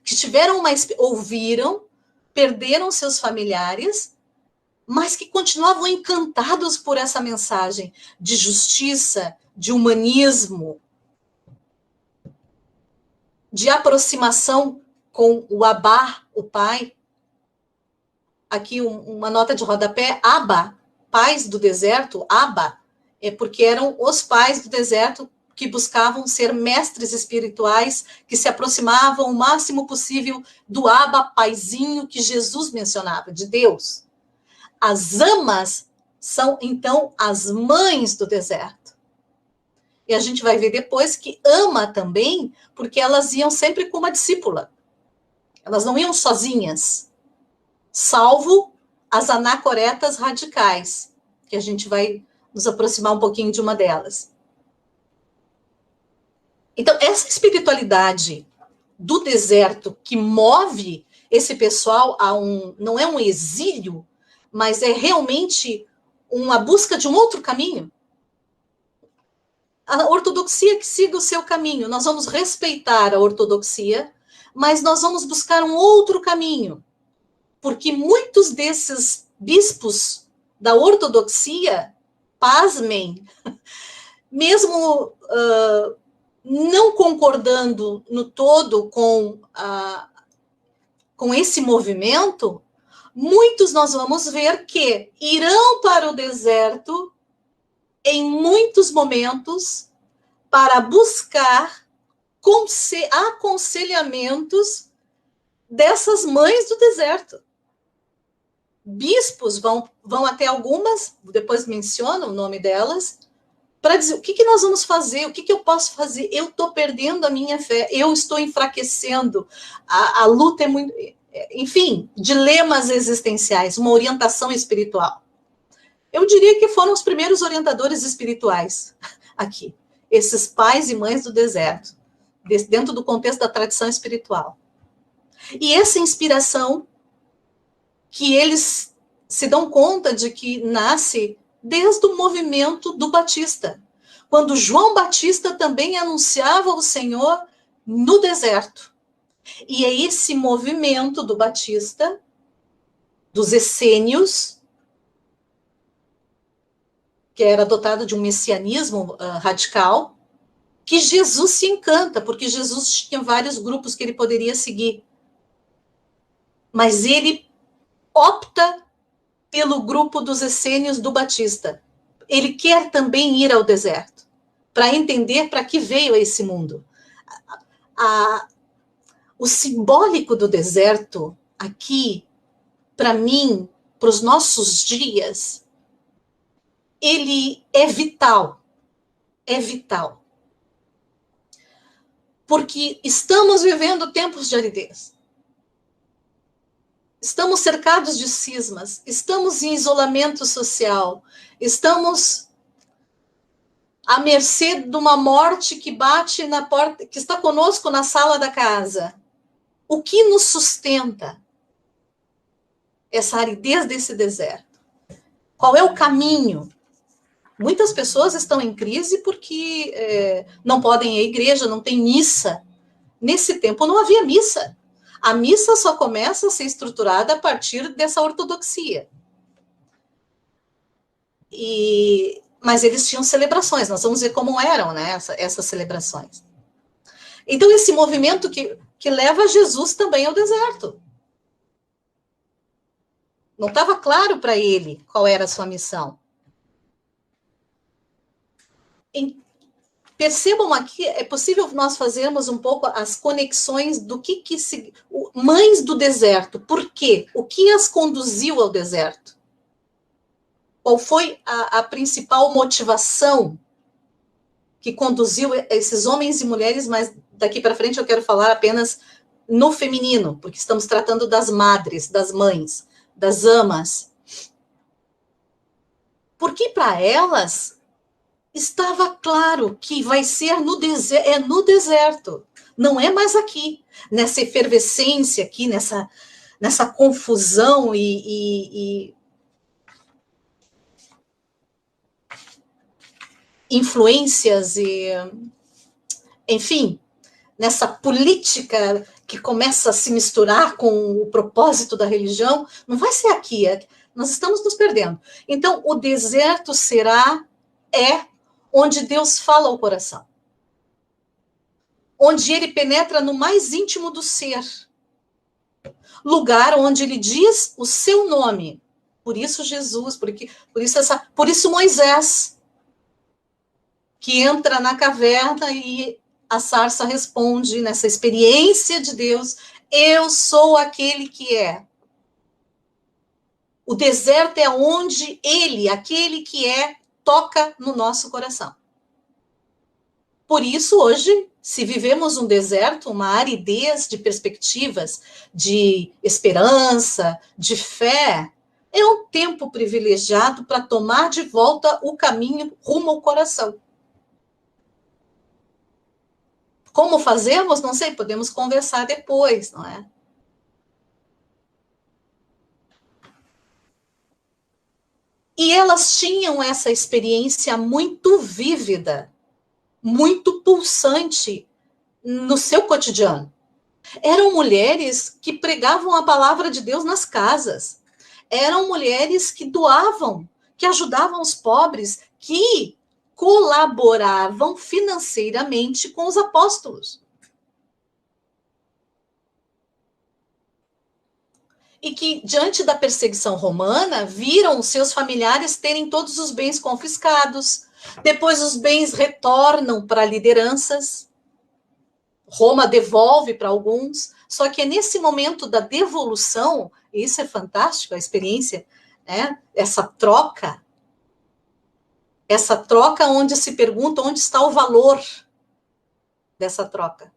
que tiveram ouviram, perderam seus familiares, mas que continuavam encantados por essa mensagem de justiça, de humanismo, de aproximação com o Abá, o Pai. Aqui uma nota de rodapé, Abba, pais do deserto, Abba, é porque eram os pais do deserto que buscavam ser mestres espirituais, que se aproximavam o máximo possível do Abba, paizinho que Jesus mencionava, de Deus. As amas são, então, as mães do deserto. E a gente vai ver depois que ama também, porque elas iam sempre com uma discípula. Elas não iam sozinhas, salvo as anacoretas radicais, que a gente vai nos aproximar um pouquinho de uma delas. Então, essa espiritualidade do deserto que move esse pessoal a não é um exílio, mas é realmente uma busca de um outro caminho. A ortodoxia que siga o seu caminho, nós vamos respeitar a ortodoxia, mas nós vamos buscar um outro caminho, porque muitos desses bispos da ortodoxia, pasmem, mesmo não concordando no todo com esse movimento, muitos nós vamos ver que irão para o deserto em muitos momentos para buscar aconselhamentos dessas mães do deserto. Bispos vão até algumas, depois menciono o nome delas, para dizer o que nós vamos fazer, o que eu posso fazer. Eu estou perdendo a minha fé, eu estou enfraquecendo, a luta é muito... Enfim, dilemas existenciais, uma orientação espiritual. Eu diria que foram os primeiros orientadores espirituais aqui, esses pais e mães do deserto, dentro do contexto da tradição espiritual. E essa inspiração que eles se dão conta de que nasce desde o movimento do Batista, quando João Batista também anunciava o Senhor no deserto. E é esse movimento do Batista, dos essênios, que era dotado de um messianismo radical, que Jesus se encanta, porque Jesus tinha vários grupos que ele poderia seguir. Mas ele opta pelo grupo dos essênios do Batista. Ele quer também ir ao deserto, para entender para que veio a esse mundo. O simbólico do deserto, aqui, para mim, para os nossos dias, ele é vital. É vital. Porque estamos vivendo tempos de aridez. Estamos cercados de cismas, estamos em isolamento social, estamos à mercê de uma morte que bate na porta, que está conosco na sala da casa. O que nos sustenta essa aridez desse deserto? Qual é o caminho? Muitas pessoas estão em crise porque não podem ir à igreja, não tem missa. Nesse tempo não havia missa. A missa só começa a ser estruturada a partir dessa ortodoxia. Mas eles tinham celebrações, nós vamos ver como eram, né, essas celebrações. Então, esse movimento que leva Jesus também ao deserto. Não estava claro para ele qual era a sua missão. Percebam aqui, é possível nós fazermos um pouco as conexões do que mães do deserto. Por quê? O que as conduziu ao deserto? Qual foi a principal motivação que conduziu esses homens e mulheres, mas daqui para frente eu quero falar apenas no feminino, porque estamos tratando das madres, das mães, das amas. Porque para elas estava claro que vai ser no deserto, não é mais aqui, nessa efervescência aqui, nessa confusão e influências e, enfim, nessa política que começa a se misturar com o propósito da religião, não vai ser aqui, nós estamos nos perdendo. Então, o deserto é onde Deus fala ao coração, onde ele penetra no mais íntimo do ser, lugar onde ele diz o seu nome. Por isso Jesus, por isso Moisés, que entra na caverna e a sarça responde nessa experiência de Deus: eu sou aquele que é. O deserto é onde ele, aquele que é, toca no nosso coração. Por isso, hoje, se vivemos um deserto, uma aridez de perspectivas, de esperança, de fé, é um tempo privilegiado para tomar de volta o caminho rumo ao coração. Como fazemos? Não sei, podemos conversar depois, não é? E elas tinham essa experiência muito vívida, muito pulsante no seu cotidiano. Eram mulheres que pregavam a palavra de Deus nas casas. Eram mulheres que doavam, que ajudavam os pobres, que colaboravam financeiramente com os apóstolos. E que, diante da perseguição romana, viram seus familiares terem todos os bens confiscados. Depois os bens retornam para lideranças. Roma devolve para alguns. Só que é nesse momento da devolução, e isso é fantástico, a experiência, né? Essa troca onde se pergunta onde está o valor dessa troca.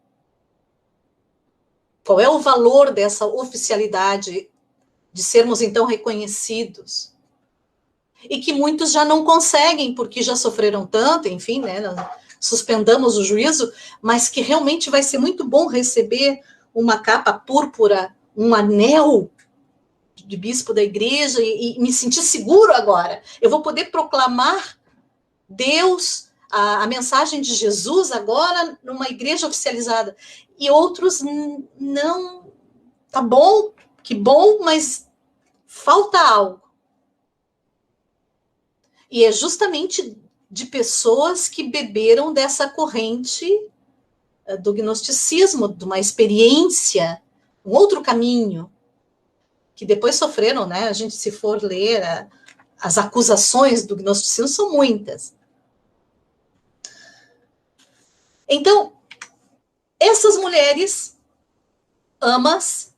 Qual é o valor dessa oficialidade de sermos, então, reconhecidos? E que muitos já não conseguem, porque já sofreram tanto, enfim, né? Suspendamos o juízo, mas que realmente vai ser muito bom receber uma capa púrpura, um anel de bispo da igreja e me sentir seguro agora. Eu vou poder proclamar Deus, a mensagem de Jesus agora numa igreja oficializada. E outros não. Tá bom, que bom, mas falta algo. E é justamente de pessoas que beberam dessa corrente do gnosticismo, de uma experiência, um outro caminho, que depois sofreram, né? A gente, se for ler, as acusações do gnosticismo são muitas. Então, essas mulheres, amas,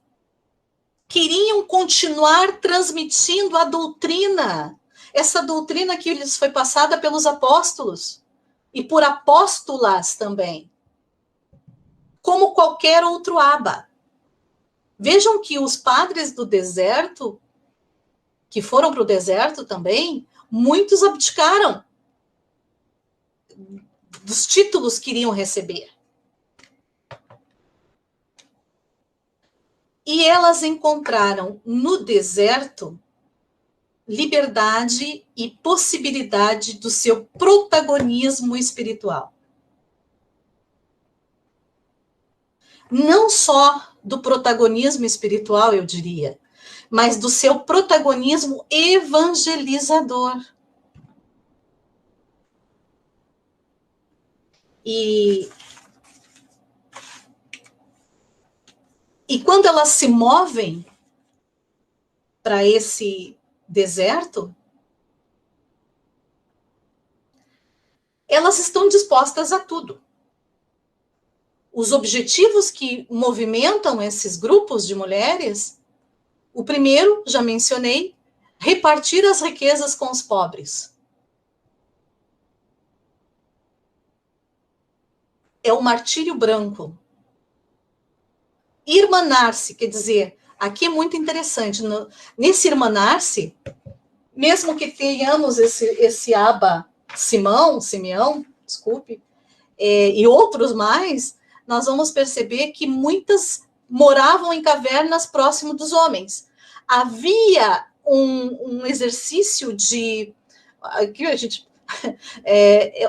queriam continuar transmitindo a doutrina, essa doutrina que lhes foi passada pelos apóstolos e por apóstolas também, como qualquer outro aba. Vejam que os padres do deserto, que foram para o deserto também, muitos abdicaram dos títulos que iriam receber. E elas encontraram no deserto liberdade e possibilidade do seu protagonismo espiritual. Não só do protagonismo espiritual, eu diria, mas do seu protagonismo evangelizador. E quando elas se movem para esse deserto, elas estão dispostas a tudo. Os objetivos que movimentam esses grupos de mulheres, o primeiro, já mencionei, repartir as riquezas com os pobres. É o martírio branco. Irmanar-se, quer dizer, aqui é muito interessante, nesse irmanar-se, mesmo que tenhamos esse aba Simeão, desculpe, e outros mais, nós vamos perceber que muitas moravam em cavernas próximo dos homens. Havia um exercício de aqui a gente,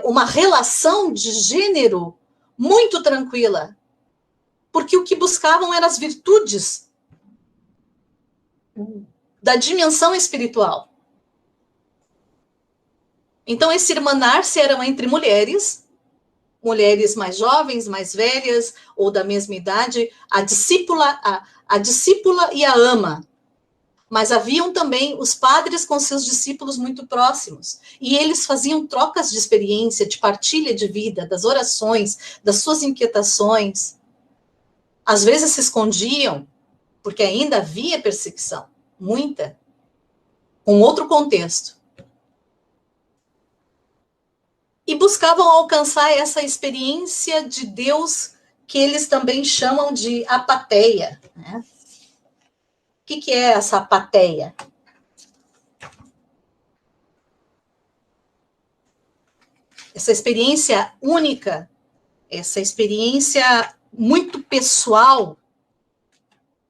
uma relação de gênero muito tranquila, porque o que buscavam eram as virtudes da dimensão espiritual. Então, esse irmanar-se eram entre mulheres mais jovens, mais velhas, ou da mesma idade, a discípula e a ama. Mas haviam também os padres com seus discípulos muito próximos. E eles faziam trocas de experiência, de partilha de vida, das orações, das suas inquietações. Às vezes se escondiam, porque ainda havia perseguição, muita, com outro contexto. E buscavam alcançar essa experiência de Deus que eles também chamam de apatheia, né? O que é essa apatheia? Essa experiência única, essa experiência muito pessoal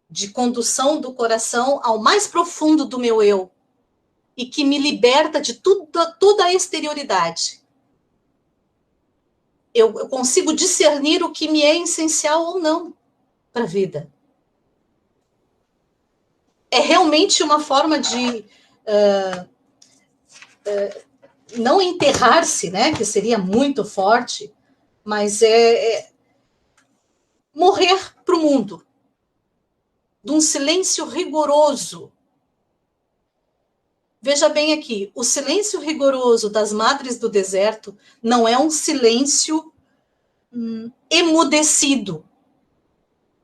de condução do coração ao mais profundo do meu eu e que me liberta de toda a exterioridade. Eu consigo discernir o que me é essencial ou não para a vida. É realmente uma forma de não enterrar-se, né, que seria muito forte, mas morrer para o mundo, de um silêncio rigoroso. Veja bem aqui, o silêncio rigoroso das madres do deserto não é um silêncio emudecido,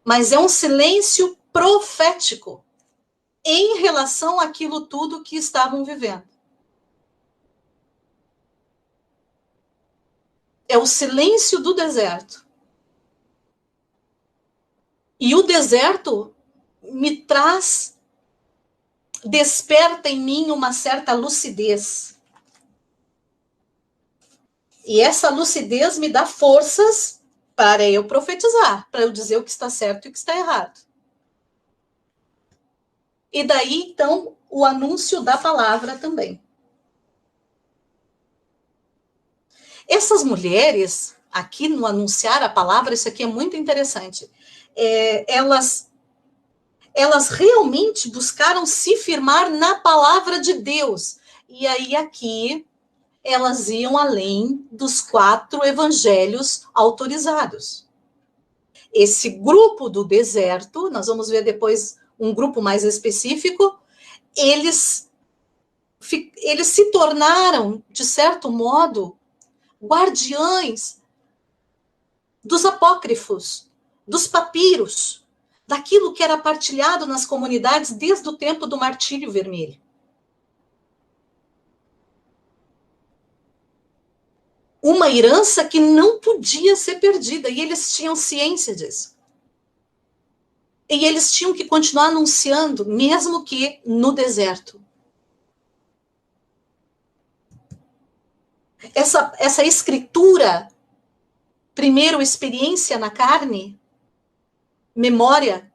mas é um silêncio profético em relação àquilo tudo que estavam vivendo. É o silêncio do deserto. E o deserto me traz, desperta em mim uma certa lucidez. E essa lucidez me dá forças para eu profetizar, para eu dizer o que está certo e o que está errado. E daí, então, o anúncio da palavra também. Essas mulheres, aqui no anunciar a palavra, isso aqui é muito interessante, elas realmente buscaram se firmar na palavra de Deus. E aí, aqui, elas iam além dos 4 evangelhos autorizados. Esse grupo do deserto, nós vamos ver depois um grupo mais específico, eles se tornaram, de certo modo, guardiães dos apócrifos, dos papiros, daquilo que era partilhado nas comunidades desde o tempo do Martírio Vermelho. Uma herança que não podia ser perdida, e eles tinham ciência disso. E eles tinham que continuar anunciando, mesmo que no deserto. Essa escritura, primeiro experiência na carne, memória,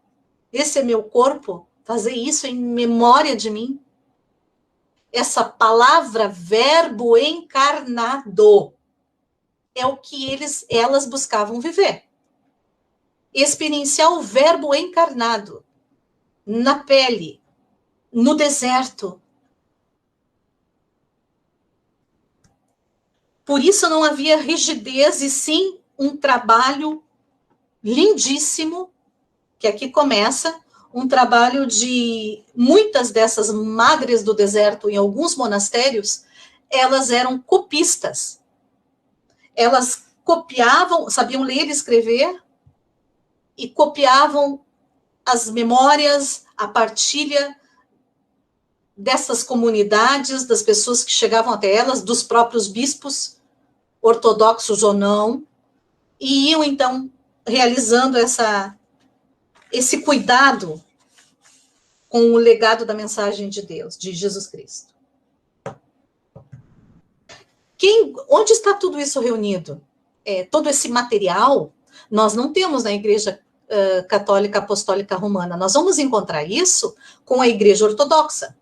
esse é meu corpo, fazer isso em memória de mim. Essa palavra verbo encarnado é o que elas buscavam viver. Experienciar o verbo encarnado na pele, no deserto. Por isso não havia rigidez, e sim um trabalho lindíssimo, que aqui começa, um trabalho de muitas dessas madres do deserto em alguns monastérios, elas eram copistas. Elas copiavam, sabiam ler e escrever, e copiavam as memórias, a partilha dessas comunidades, das pessoas que chegavam até elas, dos próprios bispos, ortodoxos ou não, e iam, então, realizando esse cuidado com o legado da mensagem de Deus, de Jesus Cristo. Onde está tudo isso reunido? Todo esse material, nós não temos na Igreja Católica Apostólica Romana. Nós vamos encontrar isso com a Igreja Ortodoxa.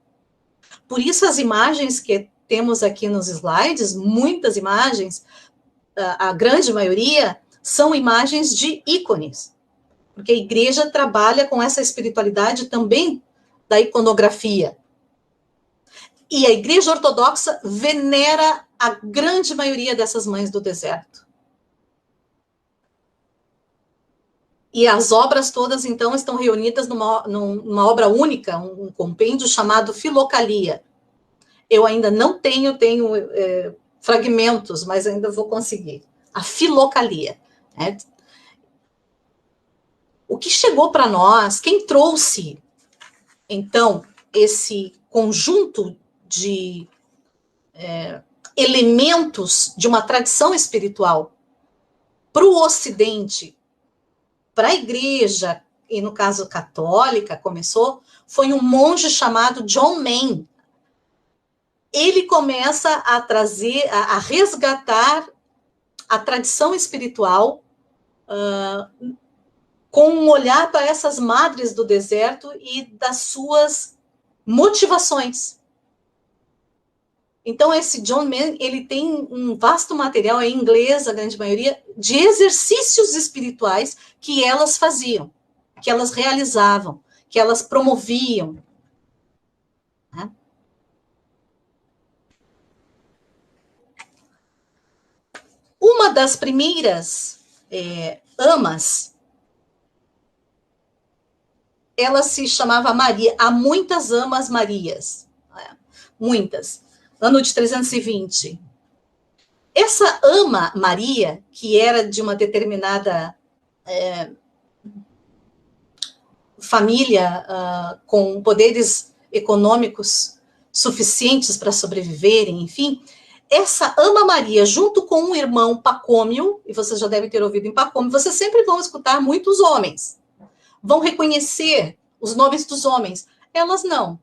Por isso, as imagens que temos aqui nos slides, muitas imagens, a grande maioria, são imagens de ícones. Porque a igreja trabalha com essa espiritualidade também da iconografia. E a Igreja Ortodoxa venera a grande maioria dessas mães do deserto. E as obras todas, então, estão reunidas numa obra única, um compêndio chamado Filocalia. Eu ainda não tenho fragmentos, mas ainda vou conseguir. A Filocalia. Né? O que chegou para nós, quem trouxe, então, esse conjunto de elementos de uma tradição espiritual para o Ocidente, para a igreja, e no caso católica, foi um monge chamado John Main. Ele começa a trazer, a resgatar a tradição espiritual com um olhar para essas madres do deserto e das suas motivações. Então, esse John Main, ele tem um vasto material, em inglês, a grande maioria, de exercícios espirituais que elas faziam, que elas realizavam, que elas promoviam. Né? Uma das primeiras amas, ela se chamava Maria. Há muitas amas Marias. Muitas. Ano de 320. Essa ama Maria, que era de uma determinada família com poderes econômicos suficientes para sobreviverem, enfim, essa ama Maria, junto com um irmão Pacômio, e vocês já devem ter ouvido em Pacômio, vocês sempre vão escutar muitos homens, vão reconhecer os nomes dos homens, elas não.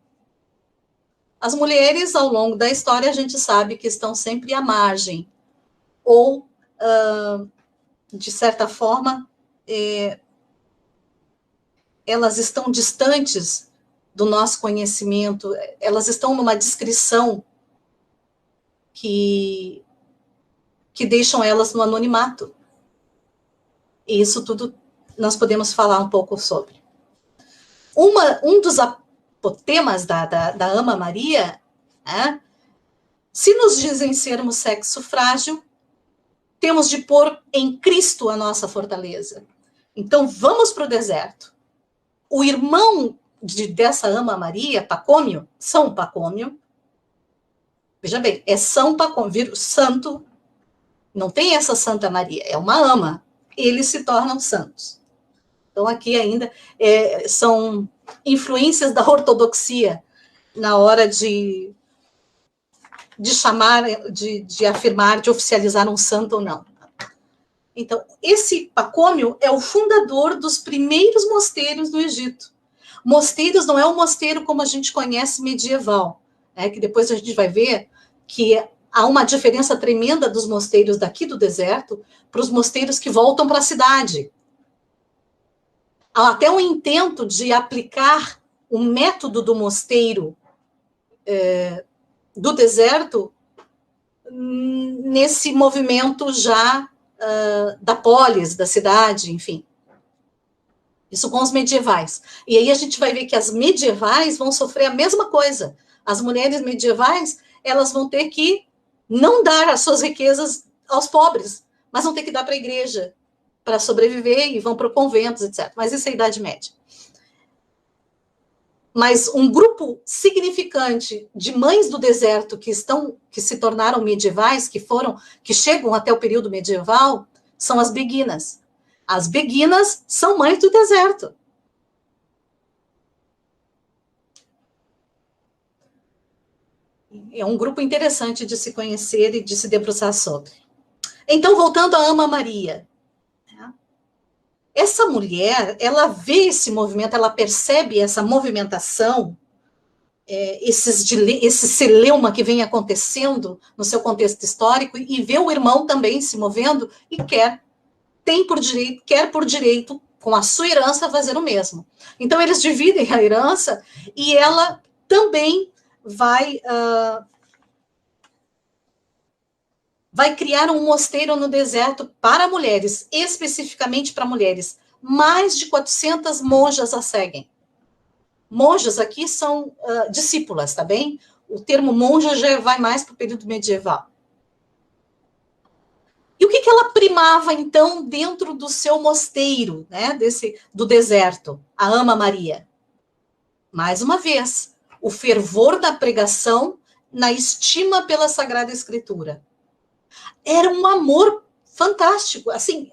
As mulheres, ao longo da história, a gente sabe que estão sempre à margem, ou, de certa forma, elas estão distantes do nosso conhecimento, elas estão numa descrição que deixam elas no anonimato. E isso tudo nós podemos falar um pouco sobre. Um dos apotemas da Ama Maria, né, se nos dizem sermos sexo frágil, temos de pôr em Cristo a nossa fortaleza. Então, vamos para o deserto. O irmão dessa Ama Maria, Pacômio, São Pacômio, veja bem, é São Pacômio, santo, não tem essa Santa Maria, é uma ama. Eles se tornam santos. Então, aqui ainda são influências da ortodoxia na hora de chamar, de afirmar, de oficializar um santo ou não. Então, esse Pacômio é o fundador dos primeiros mosteiros no Egito. Mosteiros não é um mosteiro como a gente conhece medieval, né, que depois a gente vai ver que há uma diferença tremenda dos mosteiros daqui do deserto para os mosteiros que voltam para a cidade. Há até um intento de aplicar o método do mosteiro do deserto nesse movimento já da polis, da cidade, enfim. Isso com os medievais. E aí a gente vai ver que as medievais vão sofrer a mesma coisa. As mulheres medievais, elas vão ter que não dar as suas riquezas aos pobres, mas vão ter que dar para a igreja para sobreviver e vão para conventos, etc. Mas isso é a Idade Média. Mas um grupo significante de mães do deserto que se tornaram medievais, que chegam até o período medieval, são as beguinas. As beguinas são mães do deserto. É um grupo interessante de se conhecer e de se debruçar sobre. Então, voltando à Ama Maria. Essa mulher, ela vê esse movimento, ela percebe essa movimentação, esse celeuma que vem acontecendo no seu contexto histórico, e vê o irmão também se movendo e quer por direito, com a sua herança, fazer o mesmo. Então, eles dividem a herança e ela também vai criar um mosteiro no deserto para mulheres, especificamente para mulheres. Mais de 400 monjas a seguem. Monjas aqui são discípulas, tá bem? O termo monja já vai mais para o período medieval. E o que ela primava, então, dentro do seu mosteiro, né, do deserto? A Ama Maria. Mais uma vez, o fervor da pregação na estima pela Sagrada Escritura. Era um amor fantástico, assim,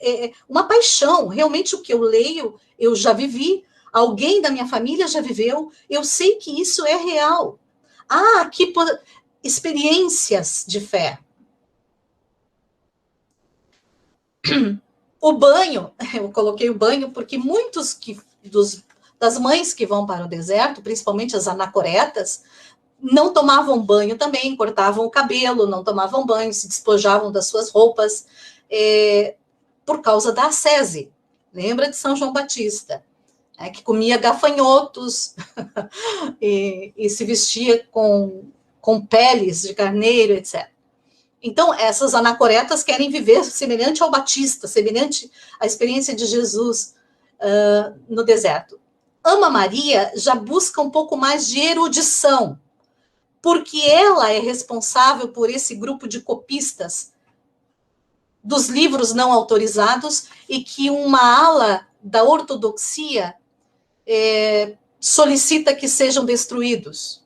uma paixão. Realmente, o que eu leio, eu já vivi, alguém da minha família já viveu, eu sei que isso é real. Há aqui experiências de fé. O banho, eu coloquei o banho porque muitos das mães que vão para o deserto, principalmente as anacoretas, não tomavam banho também, cortavam o cabelo, não tomavam banho, se despojavam das suas roupas, por causa da ascese. Lembra de São João Batista, que comia gafanhotos e se vestia com peles de carneiro, etc. Então, essas anacoretas querem viver semelhante ao Batista, semelhante à experiência de Jesus no deserto. Ama Maria já busca um pouco mais de erudição, porque ela é responsável por esse grupo de copistas dos livros não autorizados e que uma ala da ortodoxia solicita que sejam destruídos.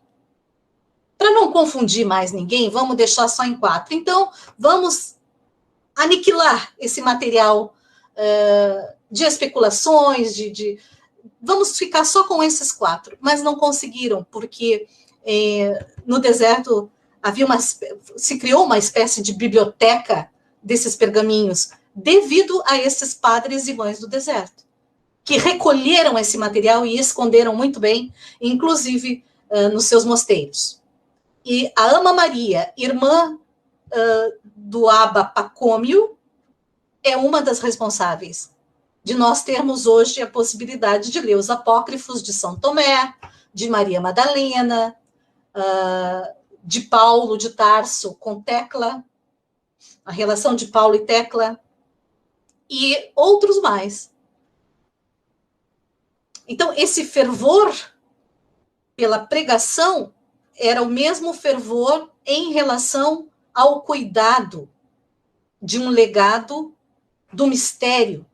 Para não confundir mais ninguém, vamos deixar só em 4. Então, vamos aniquilar esse material de especulações, vamos ficar só com esses 4. Mas não conseguiram, porque no deserto se criou uma espécie de biblioteca desses pergaminhos, devido a esses padres e mães do deserto, que recolheram esse material e esconderam muito bem, inclusive nos seus mosteiros. E a Ama Maria, irmã do Abba Pacômio, é uma das responsáveis de nós termos hoje a possibilidade de ler os apócrifos de São Tomé, de Maria Madalena, de Paulo de Tarso com Tecla, a relação de Paulo e Tecla, e outros mais. Então, esse fervor pela pregação era o mesmo fervor em relação ao cuidado de um legado do mistério,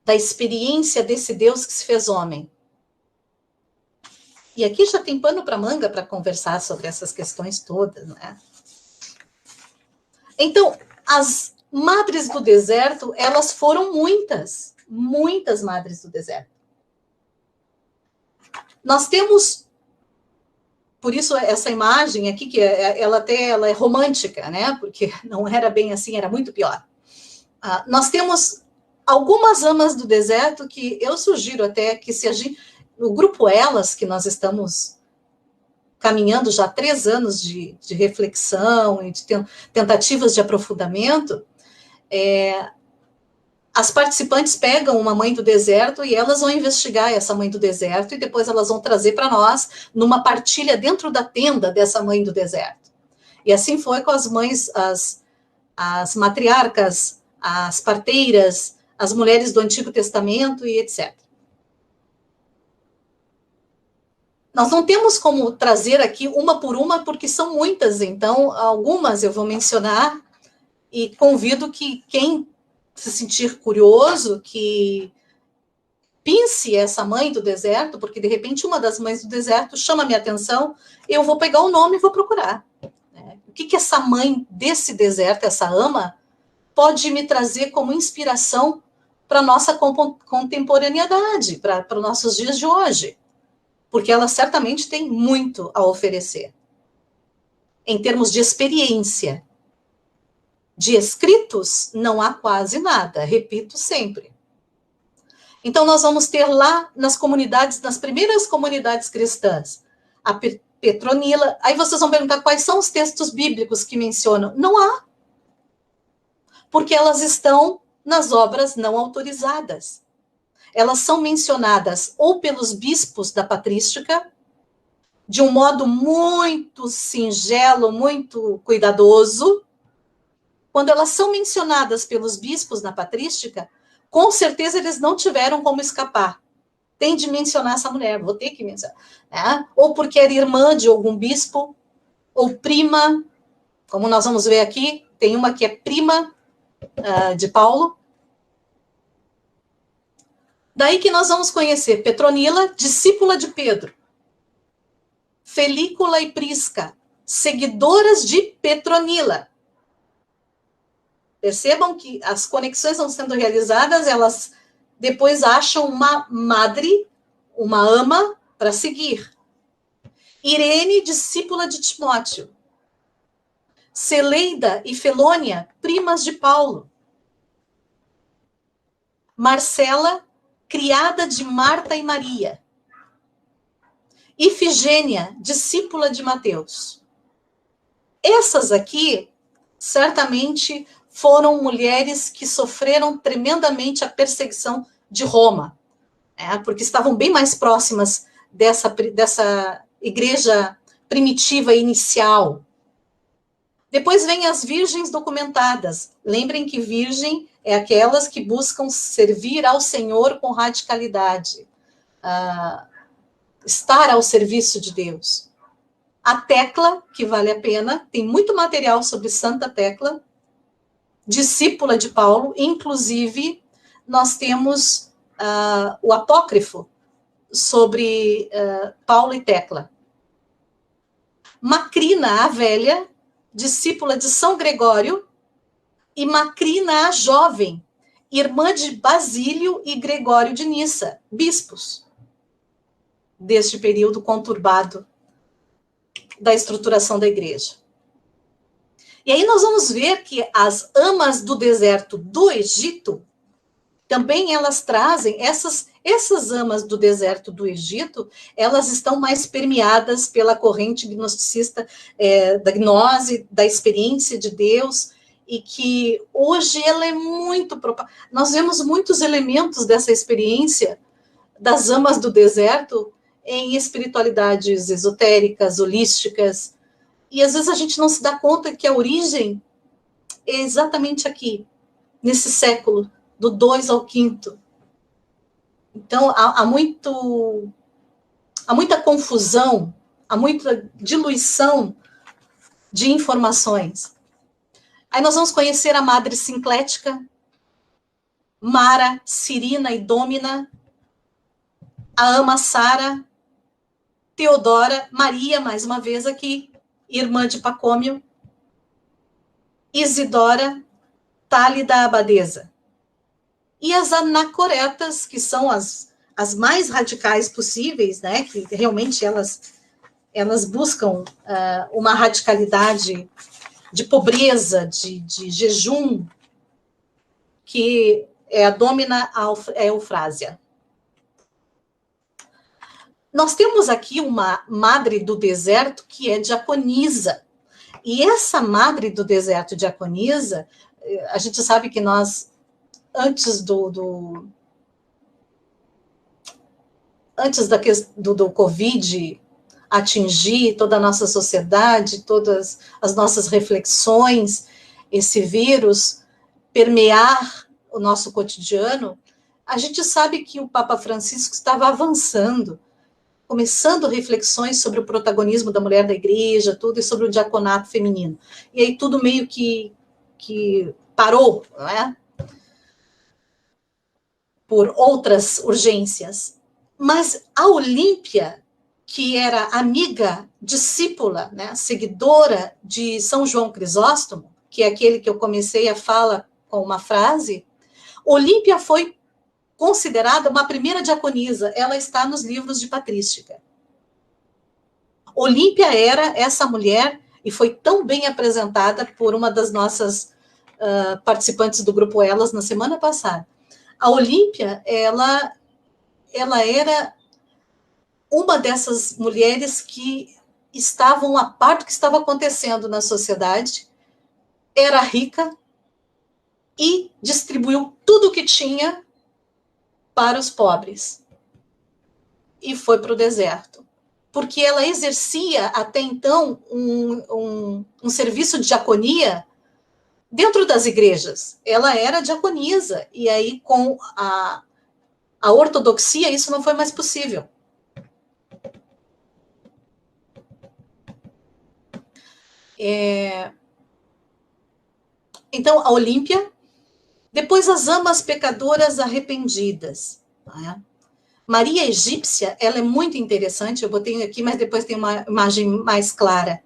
da experiência desse Deus que se fez homem. E aqui já tem pano para manga para conversar sobre essas questões todas, não é? Então, as madres do deserto, elas foram muitas madres do deserto. Nós temos, por isso essa imagem aqui, que ela é romântica, né? Porque não era bem assim, era muito pior. Nós temos algumas amas do deserto que eu sugiro até que se a gente, no grupo Elas, que nós estamos caminhando já há 3 anos de reflexão e de tentativas de aprofundamento, as participantes pegam uma mãe do deserto e elas vão investigar essa mãe do deserto e depois elas vão trazer para nós numa partilha dentro da tenda dessa mãe do deserto. E assim foi com as mães, as matriarcas, as parteiras, as mulheres do Antigo Testamento e etc. Nós não temos como trazer aqui uma por uma, porque são muitas, então algumas eu vou mencionar e convido que quem se sentir curioso, que pince essa mãe do deserto, porque de repente uma das mães do deserto chama a minha atenção, eu vou pegar o nome e vou procurar. O que essa mãe desse deserto, essa ama, pode me trazer como inspiração para a nossa contemporaneidade, para os nossos dias de hoje? Porque ela certamente tem muito a oferecer. Em termos de experiência, de escritos, não há quase nada, repito sempre. Então, nós vamos ter lá nas comunidades, nas primeiras comunidades cristãs, a Petronila. Aí vocês vão perguntar quais são os textos bíblicos que mencionam. Não há. Porque elas estão nas obras não autorizadas. Elas são mencionadas ou pelos bispos da patrística, de um modo muito singelo, muito cuidadoso. Quando elas são mencionadas pelos bispos na patrística, com certeza eles não tiveram como escapar. Tem de mencionar essa mulher, vou ter que mencionar. Né? Ou porque era irmã de algum bispo, ou prima, como nós vamos ver aqui, tem uma que é prima de Paulo. Daí que nós vamos conhecer Petronila, discípula de Pedro. Felícula e Prisca, seguidoras de Petronila. Percebam que as conexões vão sendo realizadas, elas depois acham uma madre, uma ama, para seguir. Irene, discípula de Timóteo. Celeida e Felônia, primas de Paulo. Marcela, criada de Marta e Maria. Ifigênia, discípula de Mateus. Essas aqui, certamente, foram mulheres que sofreram tremendamente a perseguição de Roma, porque estavam bem mais próximas dessa igreja primitiva inicial. Depois vem as virgens documentadas. Lembrem que virgem é aquelas que buscam servir ao Senhor com radicalidade, estar ao serviço de Deus. A Tecla, que vale a pena, tem muito material sobre Santa Tecla, discípula de Paulo, inclusive nós temos o apócrifo sobre Paulo e Tecla. Macrina, a velha, discípula de São Gregório, e Macrina, a jovem, irmã de Basílio e Gregório de Nissa, bispos deste período conturbado da estruturação da igreja. E aí nós vamos ver que as amas do deserto do Egito, também elas trazem, essas amas do deserto do Egito, elas estão mais permeadas pela corrente gnosticista, da gnose, da experiência de Deus, e que hoje ela é muito... Nós vemos muitos elementos dessa experiência das amas do deserto em espiritualidades esotéricas, holísticas, e às vezes a gente não se dá conta que a origem é exatamente aqui, nesse século, do 2 ao 5. Então, há muita confusão, há muita diluição de informações. Aí nós vamos conhecer a Madre Sinclética, Mara, Cirina e Dômina, a Ama Sara, Teodora, Maria, mais uma vez aqui, irmã de Pacômio, Isidora, Tálida Abadesa. E as anacoretas, que são as mais radicais possíveis, né, que realmente elas buscam uma radicalidade de pobreza, de jejum, que é a Dômina Eufrásia. Nós temos aqui uma madre do deserto que é diaconisa. E essa madre do deserto diaconisa, a gente sabe que nós, antes do Covid atingir toda a nossa sociedade, todas as nossas reflexões, esse vírus permear o nosso cotidiano, a gente sabe que o Papa Francisco estava avançando, começando reflexões sobre o protagonismo da mulher da igreja, tudo, e sobre o diaconato feminino. E aí tudo meio que parou, não é? Por outras urgências. Mas a Olímpia, que era amiga, discípula, né, seguidora de São João Crisóstomo, que é aquele que eu comecei a fala com uma frase, Olímpia foi considerada uma primeira diaconisa, ela está nos livros de patrística. Olímpia era essa mulher, e foi tão bem apresentada por uma das nossas participantes do Grupo Elas na semana passada. A Olímpia, ela era uma dessas mulheres que estavam a par do que estava acontecendo na sociedade, era rica e distribuiu tudo o que tinha para os pobres. E foi para o deserto. Porque ela exercia, até então, um serviço de diaconia dentro das igrejas. Ela era diaconisa. E aí, com a ortodoxia, isso não foi mais possível. Então, a Olímpia, depois as amas pecadoras arrependidas. Né? Maria Egípcia, ela é muito interessante, eu botei aqui, mas depois tem uma imagem mais clara.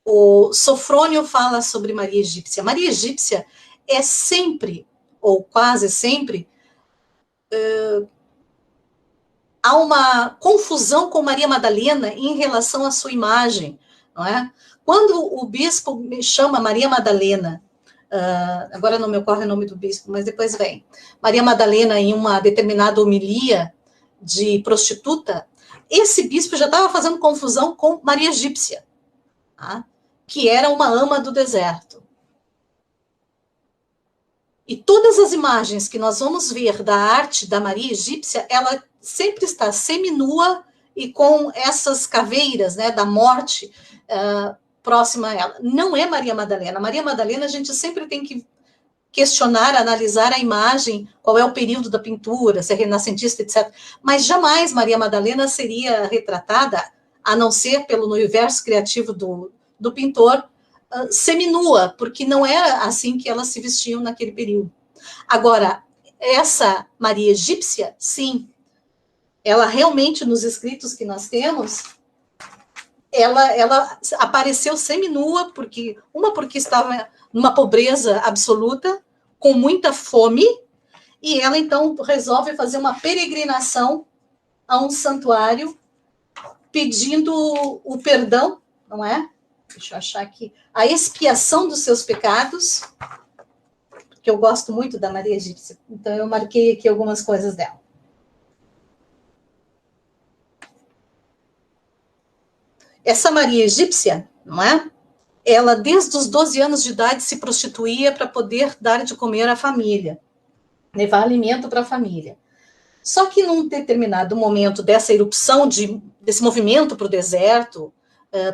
O Sofrônio fala sobre Maria Egípcia. Maria Egípcia é sempre, ou quase sempre, há uma confusão com Maria Madalena em relação à sua imagem, não é? Quando o bispo me chama Maria Madalena, agora não me ocorre o nome do bispo, mas depois vem, Maria Madalena em uma determinada homilia de prostituta, esse bispo já estava fazendo confusão com Maria Egípcia, tá? Que era uma ama do deserto. E todas as imagens que nós vamos ver da arte da Maria Egípcia, ela sempre está seminua e com essas caveiras, né, da morte próxima a ela. Não é Maria Madalena. Maria Madalena, a gente sempre tem que questionar, analisar a imagem, qual é o período da pintura, se é renascentista, etc. Mas jamais Maria Madalena seria retratada, a não ser pelo universo criativo do pintor, seminua, porque não era assim que elas se vestiam naquele período. Agora, essa Maria Egípcia, sim, ela realmente, nos escritos que nós temos, ela apareceu seminua, porque estava numa pobreza absoluta, com muita fome, e ela, então, resolve fazer uma peregrinação a um santuário, pedindo o perdão, não é? Deixa eu achar aqui. A expiação dos seus pecados, que eu gosto muito da Maria Egípcia, então eu marquei aqui algumas coisas dela. Essa Maria Egípcia, não é? Ela, desde os 12 anos de idade, se prostituía para poder dar de comer à família, levar alimento para a família. Só que num determinado momento dessa erupção, desse movimento para o deserto,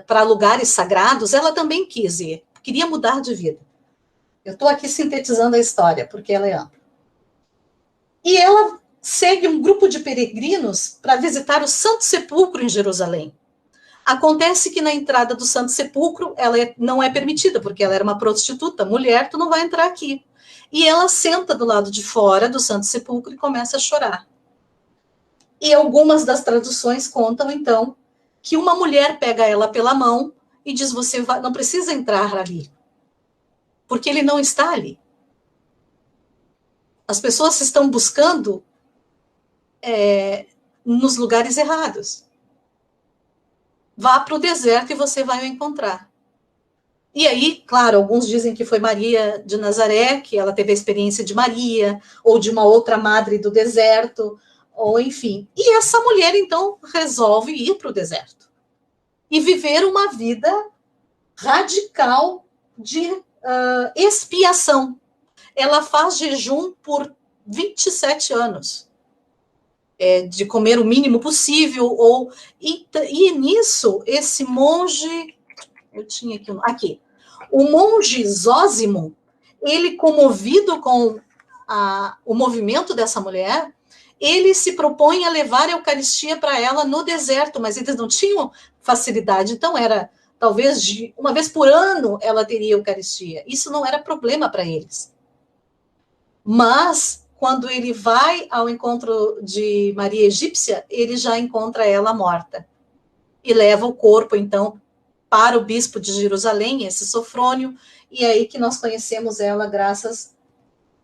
para lugares sagrados, ela também quis ir, queria mudar de vida. Eu estou aqui sintetizando a história, porque ela é ampla. E ela segue um grupo de peregrinos para visitar o Santo Sepulcro em Jerusalém. Acontece que na entrada do Santo Sepulcro, ela não é permitida, porque ela era uma prostituta, mulher, tu não vai entrar aqui. E ela senta do lado de fora do Santo Sepulcro e começa a chorar. E algumas das traduções contam, então, que uma mulher pega ela pela mão e diz, você não precisa entrar ali, porque ele não está ali. As pessoas estão buscando nos lugares errados. Vá para o deserto e você vai o encontrar. E aí, claro, alguns dizem que foi Maria de Nazaré, que ela teve a experiência de Maria, ou de uma outra madre do deserto, ou enfim. E essa mulher, então, resolve ir para o deserto e viver uma vida radical de expiação. Ela faz jejum por 27 anos. De comer o mínimo possível, e nisso, esse monge, eu tinha aqui, o monge Zósimo, ele comovido com o movimento dessa mulher, ele se propõe a levar a Eucaristia para ela no deserto, mas eles não tinham facilidade, então era, talvez, uma vez por ano ela teria Eucaristia, isso não era problema para eles. Mas quando ele vai ao encontro de Maria Egípcia, ele já encontra ela morta. E leva o corpo, então, para o bispo de Jerusalém, esse Sofrônio, e é aí que nós conhecemos ela graças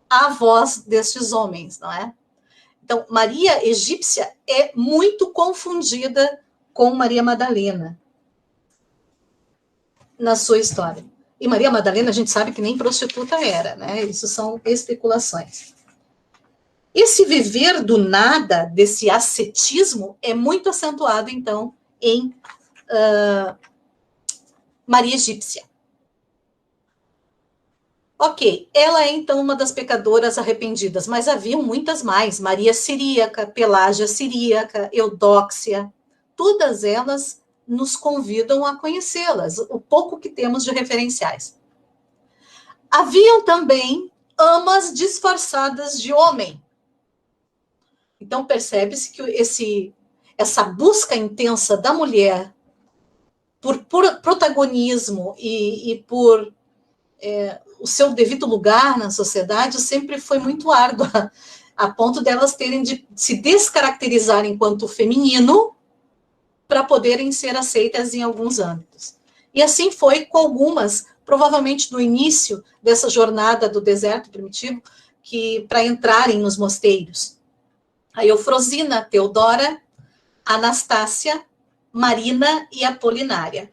à voz destes homens, não é? Então, Maria Egípcia é muito confundida com Maria Madalena na sua história. E Maria Madalena, a gente sabe que nem prostituta era, né? Isso são especulações. Esse viver do nada, desse ascetismo, é muito acentuado, então, em Maria Egípcia. Ok, ela é, então, uma das pecadoras arrependidas, mas haviam muitas mais. Maria Siríaca, Pelágia Siríaca, Eudóxia, todas elas nos convidam a conhecê-las, o pouco que temos de referenciais. Haviam também amas disfarçadas de homem. Então, percebe-se que essa busca intensa da mulher por protagonismo e por o seu devido lugar na sociedade sempre foi muito árdua, a ponto delas terem de se descaracterizar enquanto feminino para poderem ser aceitas em alguns âmbitos. E assim foi com algumas, provavelmente no início dessa jornada do deserto primitivo, que para entrarem nos mosteiros. A Eufrosina, Teodora, Anastácia, Marina e Apolinária.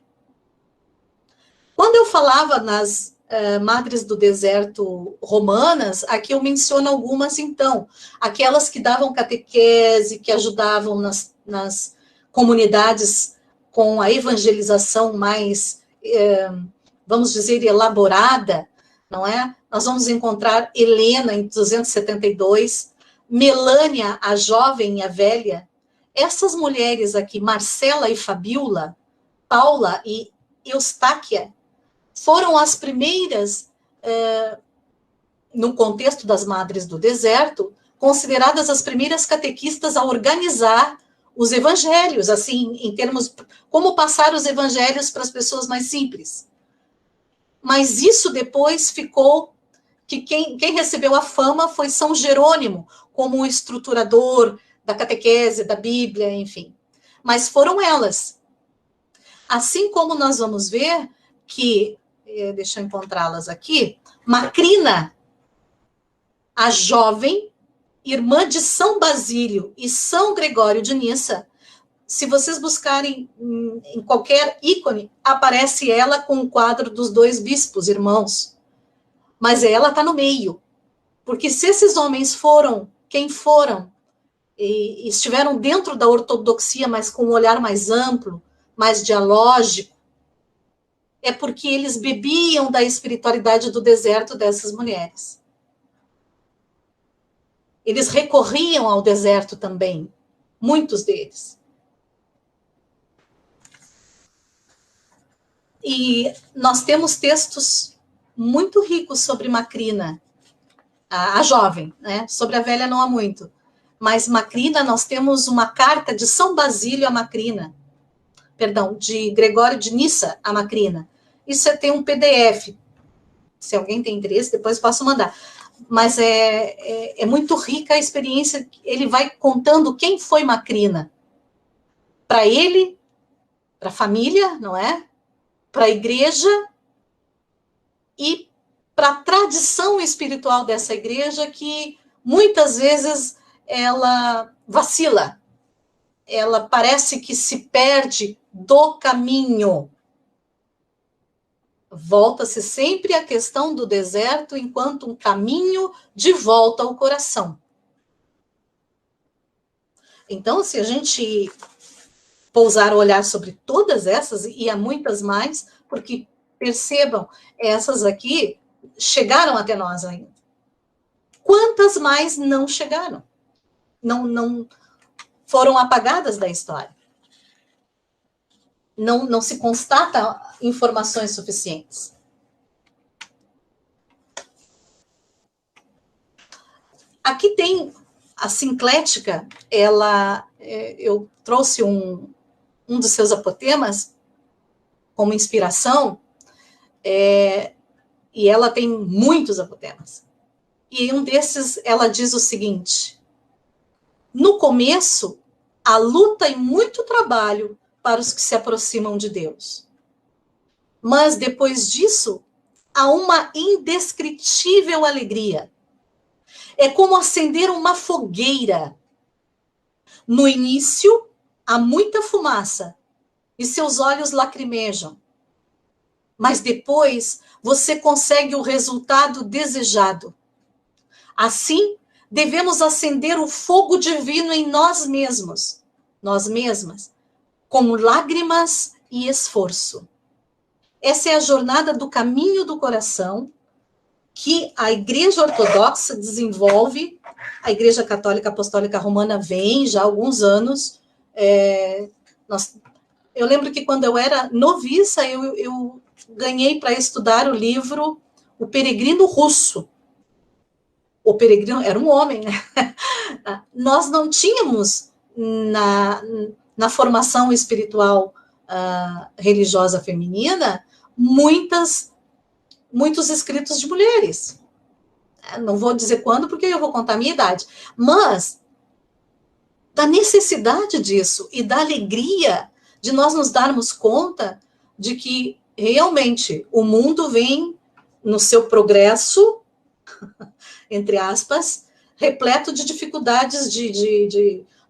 Quando eu falava nas madres do deserto romanas, aqui eu menciono algumas, então, aquelas que davam catequese, que ajudavam nas comunidades com a evangelização mais, vamos dizer, elaborada, não é? Nós vamos encontrar Helena, em 272, Melânia, a jovem e a velha. Essas mulheres aqui, Marcela e Fabiola, Paula e Eustáquia, foram as primeiras, no contexto das Madres do Deserto, consideradas as primeiras catequistas a organizar os evangelhos, assim, em termos, como passar os evangelhos para as pessoas mais simples. Mas isso depois ficou, que quem recebeu a fama foi São Jerônimo, como um estruturador da catequese, da Bíblia, enfim. Mas foram elas. Assim como nós vamos ver que, deixa eu encontrá-las aqui, Macrina, a jovem, irmã de São Basílio e São Gregório de Nissa, se vocês buscarem em qualquer ícone, aparece ela com o quadro dos dois bispos, irmãos. Mas ela está no meio. Porque se esses homens foram quem foram, e estiveram dentro da ortodoxia, mas com um olhar mais amplo, mais dialógico, é porque eles bebiam da espiritualidade do deserto dessas mulheres. Eles recorriam ao deserto também, muitos deles. E nós temos textos muito ricos sobre Macrina, a jovem, né? Sobre a velha não há muito. Mas Macrina, nós temos uma carta de São Basílio a Macrina, perdão, de Gregório de Nissa a Macrina. Isso tem um PDF. Se alguém tem interesse, depois posso mandar. Mas é muito rica a experiência. Ele vai contando quem foi Macrina. Para ele, para a família, não é? Para a igreja e para a tradição espiritual dessa igreja, que muitas vezes ela vacila. Ela parece que se perde do caminho. Volta-se sempre à questão do deserto enquanto um caminho de volta ao coração. Então, se a gente pousar o olhar sobre todas essas, e há muitas mais, porque, percebam, essas aqui chegaram até nós ainda. Quantas mais não chegaram? Não foram apagadas da história. Não se constata informações suficientes. Aqui tem a Sinclética, eu trouxe um dos seus apotemas como inspiração, e ela tem muitos apotemas. E um desses, ela diz o seguinte: no começo, há luta e muito trabalho para os que se aproximam de Deus. Mas depois disso, há uma indescritível alegria. É como acender uma fogueira. No início, há muita fumaça e seus olhos lacrimejam. Mas depois, você consegue o resultado desejado. Assim, devemos acender o fogo divino em nós mesmos, nós mesmas, com lágrimas e esforço. Essa é a jornada do caminho do coração que a Igreja Ortodoxa desenvolve. A Igreja Católica Apostólica Romana vem já há alguns anos. Eu lembro que quando eu era noviça, eu ganhei para estudar o livro O Peregrino Russo. O peregrino era um homem, né? Nós não tínhamos na formação espiritual religiosa feminina muitos escritos de mulheres. Não vou dizer quando, porque eu vou contar a minha idade. Mas da necessidade disso e da alegria de nós nos darmos conta de que realmente o mundo vem no seu progresso, entre aspas, repleto de dificuldades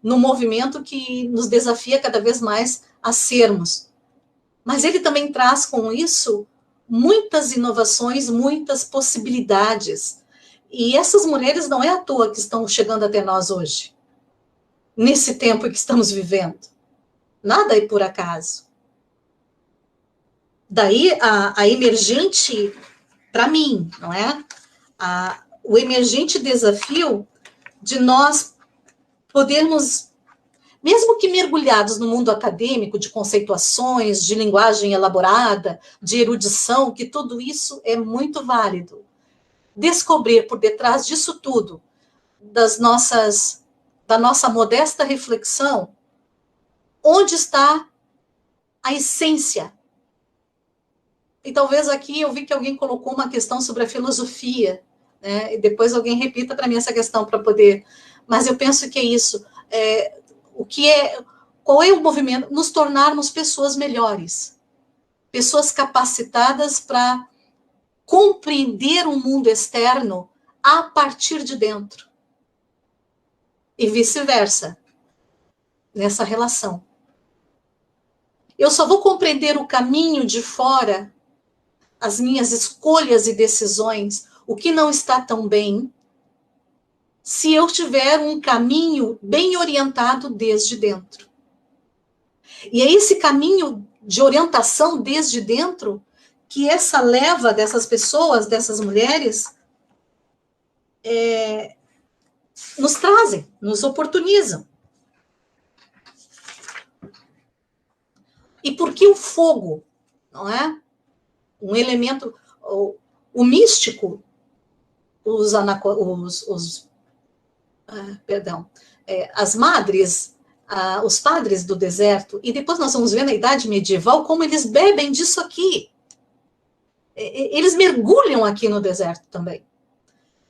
no movimento que nos desafia cada vez mais a sermos. Mas ele também traz com isso muitas inovações, muitas possibilidades. E essas mulheres não é à toa que estão chegando até nós hoje, nesse tempo que estamos vivendo. Nada é por acaso. Daí a emergente, para mim, não é? O emergente desafio de nós podermos, mesmo que mergulhados no mundo acadêmico, de conceituações, de linguagem elaborada, de erudição, que tudo isso é muito válido, descobrir por detrás disso tudo, da nossa modesta reflexão, onde está a essência. E talvez aqui eu vi que alguém colocou uma questão sobre a filosofia, né? E depois alguém repita para mim essa questão para poder... Mas eu penso que é isso. Qual é o movimento? Nos tornarmos pessoas melhores, pessoas capacitadas para compreender o mundo externo a partir de dentro. E vice-versa, nessa relação. Eu só vou compreender o caminho de fora, as minhas escolhas e decisões, o que não está tão bem, se eu tiver um caminho bem orientado desde dentro. E é esse caminho de orientação desde dentro que essa leva dessas pessoas, dessas mulheres, nos trazem, nos oportunizam. E por que o fogo, não é? Um elemento, o místico, as madres, os padres do deserto, e depois nós vamos ver na Idade Medieval como eles bebem disso aqui. Eles mergulham aqui no deserto também.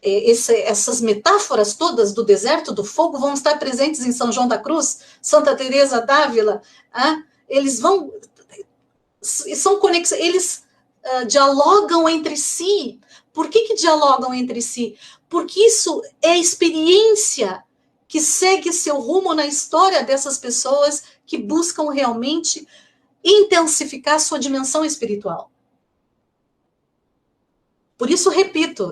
Essas metáforas todas do deserto, do fogo, vão estar presentes em São João da Cruz, Santa Teresa d'Ávila. Eles vão... São conexões, eles dialogam entre si. Por que dialogam entre si? Porque isso é experiência que segue seu rumo na história dessas pessoas que buscam realmente intensificar sua dimensão espiritual. Por isso, repito,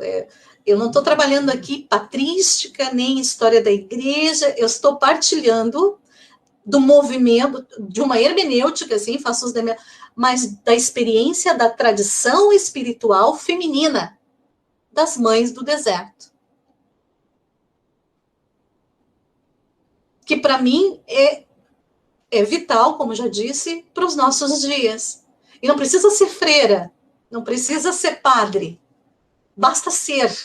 eu não estou trabalhando aqui patrística, nem história da igreja, eu estou partilhando do movimento, de uma hermenêutica, assim, faço os mas da experiência da tradição espiritual feminina das mães do deserto. Que para mim é vital, como já disse, para os nossos dias. E não precisa ser freira, não precisa ser padre, basta ser.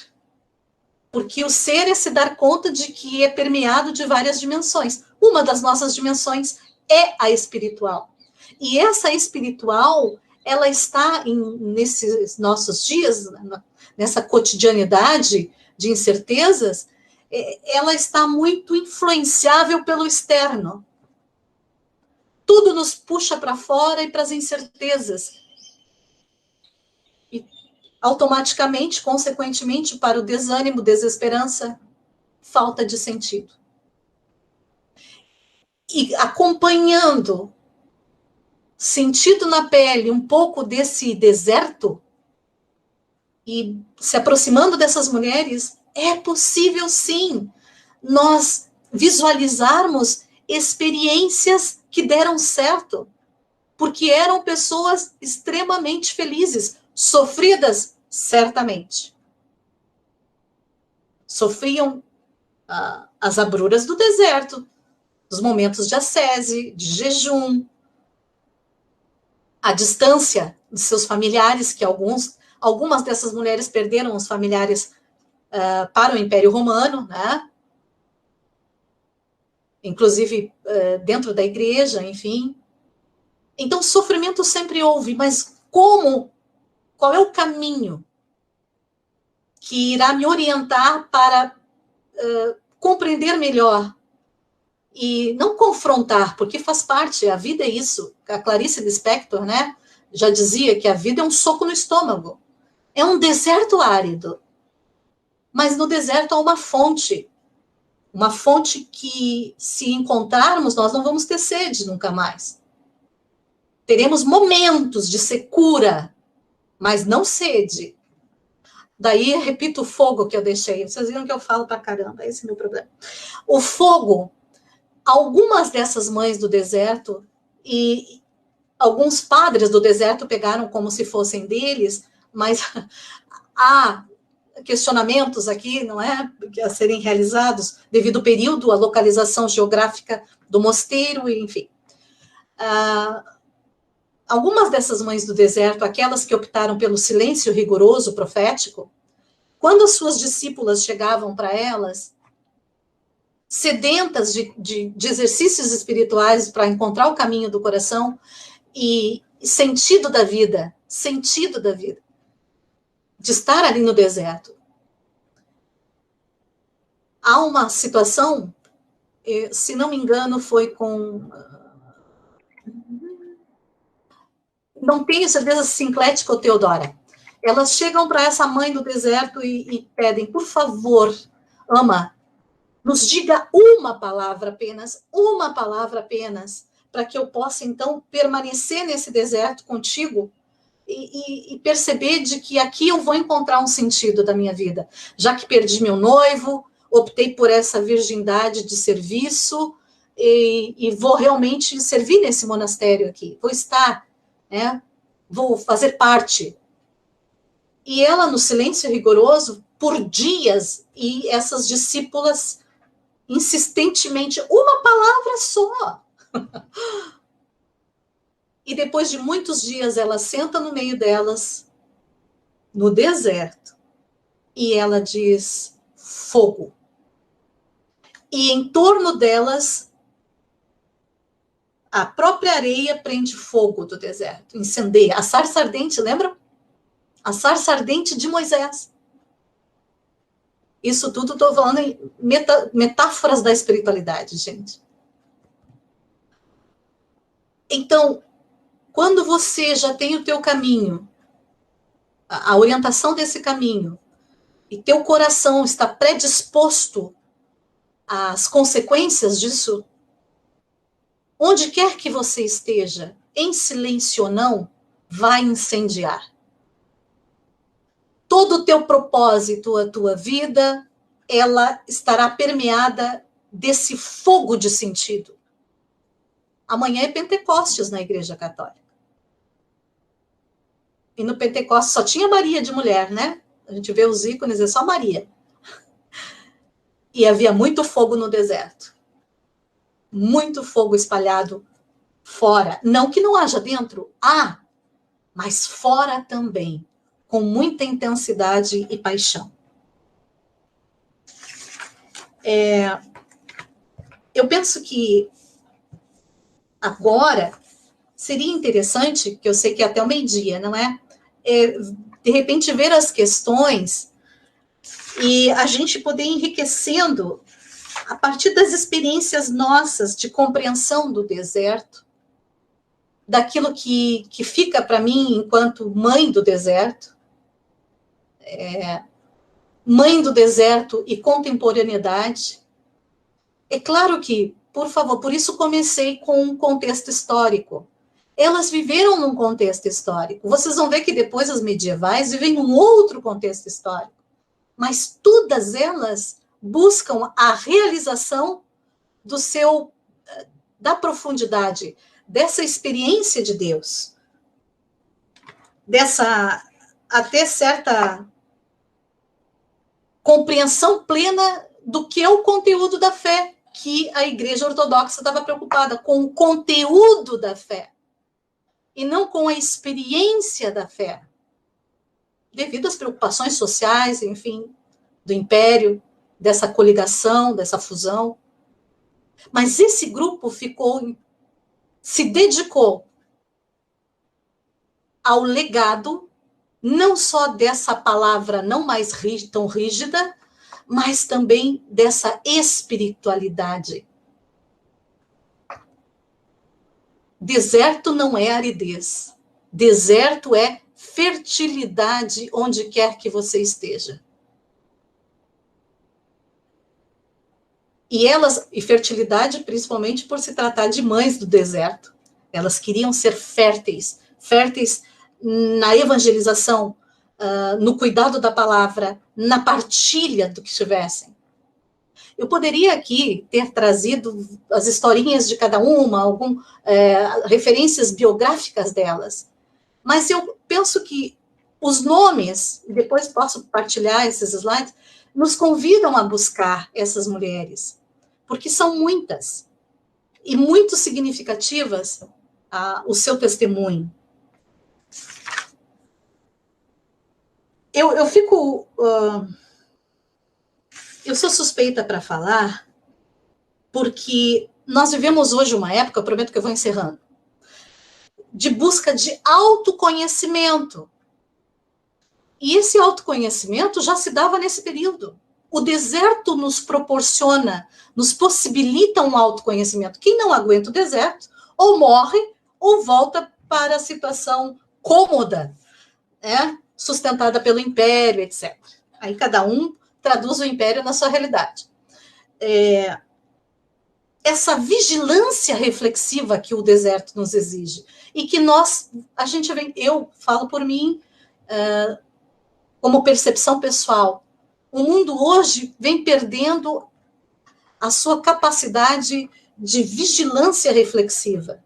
Porque o ser é se dar conta de que é permeado de várias dimensões. Uma das nossas dimensões é a espiritual. E essa espiritual, ela está nesses nossos dias, nessa cotidianidade de incertezas, ela está muito influenciável pelo externo. Tudo nos puxa para fora e para as incertezas. E automaticamente, consequentemente, para o desânimo, desesperança, falta de sentido. E acompanhando, sentido na pele um pouco desse deserto, e se aproximando dessas mulheres, é possível sim nós visualizarmos experiências que deram certo, porque eram pessoas extremamente felizes, sofridas, certamente. Sofriam as agruras do deserto, os momentos de ascese, de jejum, a distância de seus familiares, que algumas dessas mulheres perderam os familiares para o Império Romano, né? Inclusive dentro da igreja, enfim. Então, sofrimento sempre houve, mas qual é o caminho que irá me orientar para compreender melhor e não confrontar, porque faz parte, a vida é isso. A Clarice Lispector, né, já dizia que a vida é um soco no estômago. É um deserto árido. Mas no deserto há uma fonte que, se encontrarmos, nós não vamos ter sede nunca mais. Teremos momentos de secura, mas não sede. Daí, repito o fogo que eu deixei. Vocês viram que eu falo pra caramba, esse é o meu problema. O fogo, algumas dessas mães do deserto e alguns padres do deserto pegaram como se fossem deles, mas há questionamentos aqui, não é, a serem realizados devido ao período, a localização geográfica do mosteiro, enfim. Algumas dessas mães do deserto, aquelas que optaram pelo silêncio rigoroso profético, quando as suas discípulas chegavam para elas, sedentas de exercícios espirituais para encontrar o caminho do coração e sentido da vida, de estar ali no deserto. Há uma situação, se não me engano, foi com... Não tenho certeza se Sinclética ou Teodora. Elas chegam para essa mãe do deserto e pedem, por favor, ama, nos diga uma palavra apenas, para que eu possa, então, permanecer nesse deserto contigo e perceber de que aqui eu vou encontrar um sentido da minha vida. Já que perdi meu noivo, optei por essa virgindade de serviço e vou realmente servir nesse monastério aqui. Vou estar, né? Vou fazer parte. E ela, no silêncio rigoroso, por dias, e essas discípulas insistentemente, uma palavra só. E depois de muitos dias, ela senta no meio delas, no deserto, e ela diz: fogo. E em torno delas, a própria areia prende fogo do deserto, incendeia. A sarça ardente, lembram? A sarça ardente de Moisés. Isso tudo estou falando em metáforas da espiritualidade, gente. Então, quando você já tem o teu caminho, a orientação desse caminho, e teu coração está predisposto às consequências disso, onde quer que você esteja, em silêncio ou não, vai incendiar. Todo o teu propósito, a tua vida, ela estará permeada desse fogo de sentido. Amanhã é Pentecostes na Igreja Católica. E no Pentecostes só tinha Maria de mulher, né? A gente vê os ícones, é só Maria. E havia muito fogo no deserto. Muito fogo espalhado fora. Não que não haja dentro, há, mas fora também, com muita intensidade e paixão. Eu penso que agora seria interessante, que eu sei que é até o meio-dia, não é? De repente ver as questões e a gente poder ir enriquecendo a partir das experiências nossas de compreensão do deserto, daquilo que fica para mim enquanto mãe do deserto, mãe do deserto e contemporaneidade. É claro que, por favor, por isso comecei com um contexto histórico. Elas viveram num contexto histórico. Vocês vão ver que depois as medievais vivem num outro contexto histórico. Mas todas elas buscam a realização da profundidade, dessa experiência de Deus, dessa até certa compreensão plena do que é o conteúdo da fé, que a Igreja Ortodoxa estava preocupada com o conteúdo da fé, e não com a experiência da fé, devido às preocupações sociais, enfim, do império, dessa coligação, dessa fusão. Mas esse grupo se dedicou ao legado, não só dessa palavra não mais tão rígida, mas também dessa espiritualidade. Deserto não é aridez. Deserto é fertilidade onde quer que você esteja. E fertilidade principalmente por se tratar de mães do deserto. Elas queriam ser férteis na evangelização, no cuidado da palavra, na partilha do que tivessem. Eu poderia aqui ter trazido as historinhas de cada uma, referências biográficas delas, mas eu penso que os nomes, e depois posso partilhar esses slides, nos convidam a buscar essas mulheres, porque são muitas, e muito significativas o seu testemunho. Eu sou suspeita para falar, porque nós vivemos hoje uma época, eu prometo que eu vou encerrando, de busca de autoconhecimento. E esse autoconhecimento já se dava nesse período. O deserto nos proporciona, nos possibilita um autoconhecimento. Quem não aguenta o deserto, ou morre, ou volta para a situação cômoda, sustentada pelo império, etc. Aí cada um traduz o império na sua realidade. Essa vigilância reflexiva que o deserto nos exige, e que eu falo por mim, como percepção pessoal, o mundo hoje vem perdendo a sua capacidade de vigilância reflexiva.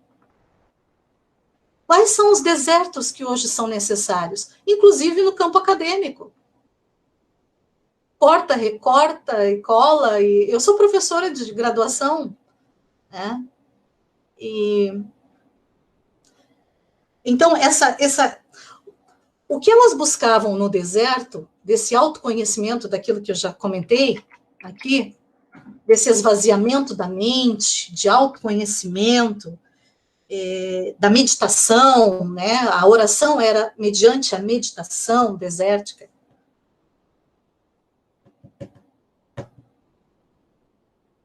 Quais são os desertos que hoje são necessários? Inclusive no campo acadêmico. corta, recorta e cola. E eu sou professora de graduação, né? Então, o que elas buscavam no deserto, desse autoconhecimento, daquilo que eu já comentei aqui, desse esvaziamento da mente, de autoconhecimento, da meditação, né? A oração era mediante a meditação desértica.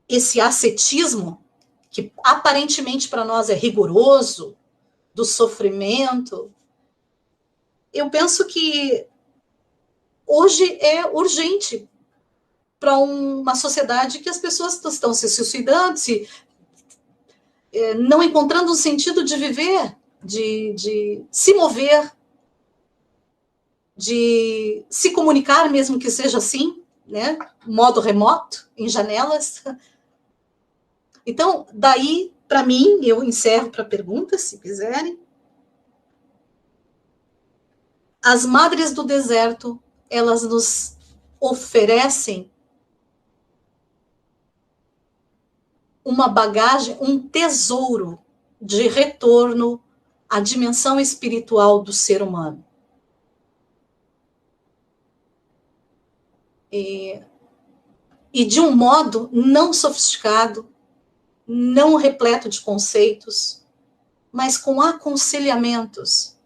Esse ascetismo, que aparentemente para nós é rigoroso, do sofrimento, eu penso que hoje é urgente para uma sociedade que as pessoas estão se suicidando, não encontrando um sentido de viver, de se mover, de se comunicar, mesmo que seja assim, né? Modo remoto, em janelas. Então, daí, para mim, eu encerro para perguntas, se quiserem. As Madres do Deserto, elas nos oferecem uma bagagem, um tesouro de retorno à dimensão espiritual do ser humano. E de um modo não sofisticado, não repleto de conceitos, mas com aconselhamentos,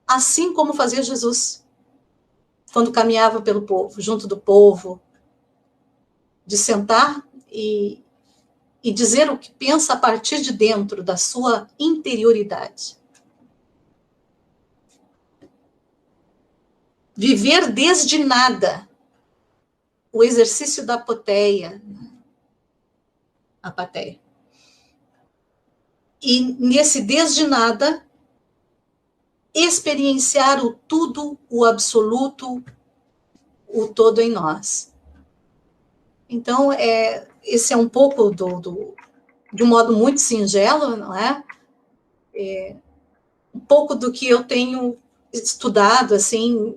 assim como fazia Jesus, quando caminhava pelo povo, junto do povo, de sentar e dizer o que pensa a partir de dentro da sua interioridade. Viver desde nada, o exercício da apatheia. E nesse desde nada, experienciar o tudo, o absoluto, o todo em nós. Então, esse é um pouco de um modo muito singelo, não é? Um pouco do que eu tenho estudado, assim,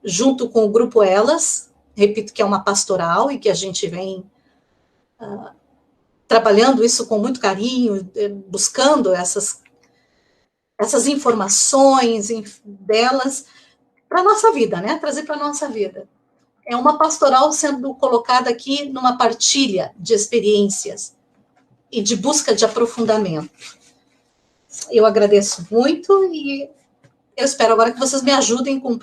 junto com o Grupo Elas, repito que é uma pastoral e que a gente vem trabalhando isso com muito carinho, buscando essas informações delas para a nossa vida, né? Trazer para a nossa vida. É uma pastoral sendo colocada aqui numa partilha de experiências e de busca de aprofundamento. Eu agradeço muito e eu espero agora que vocês me ajudem com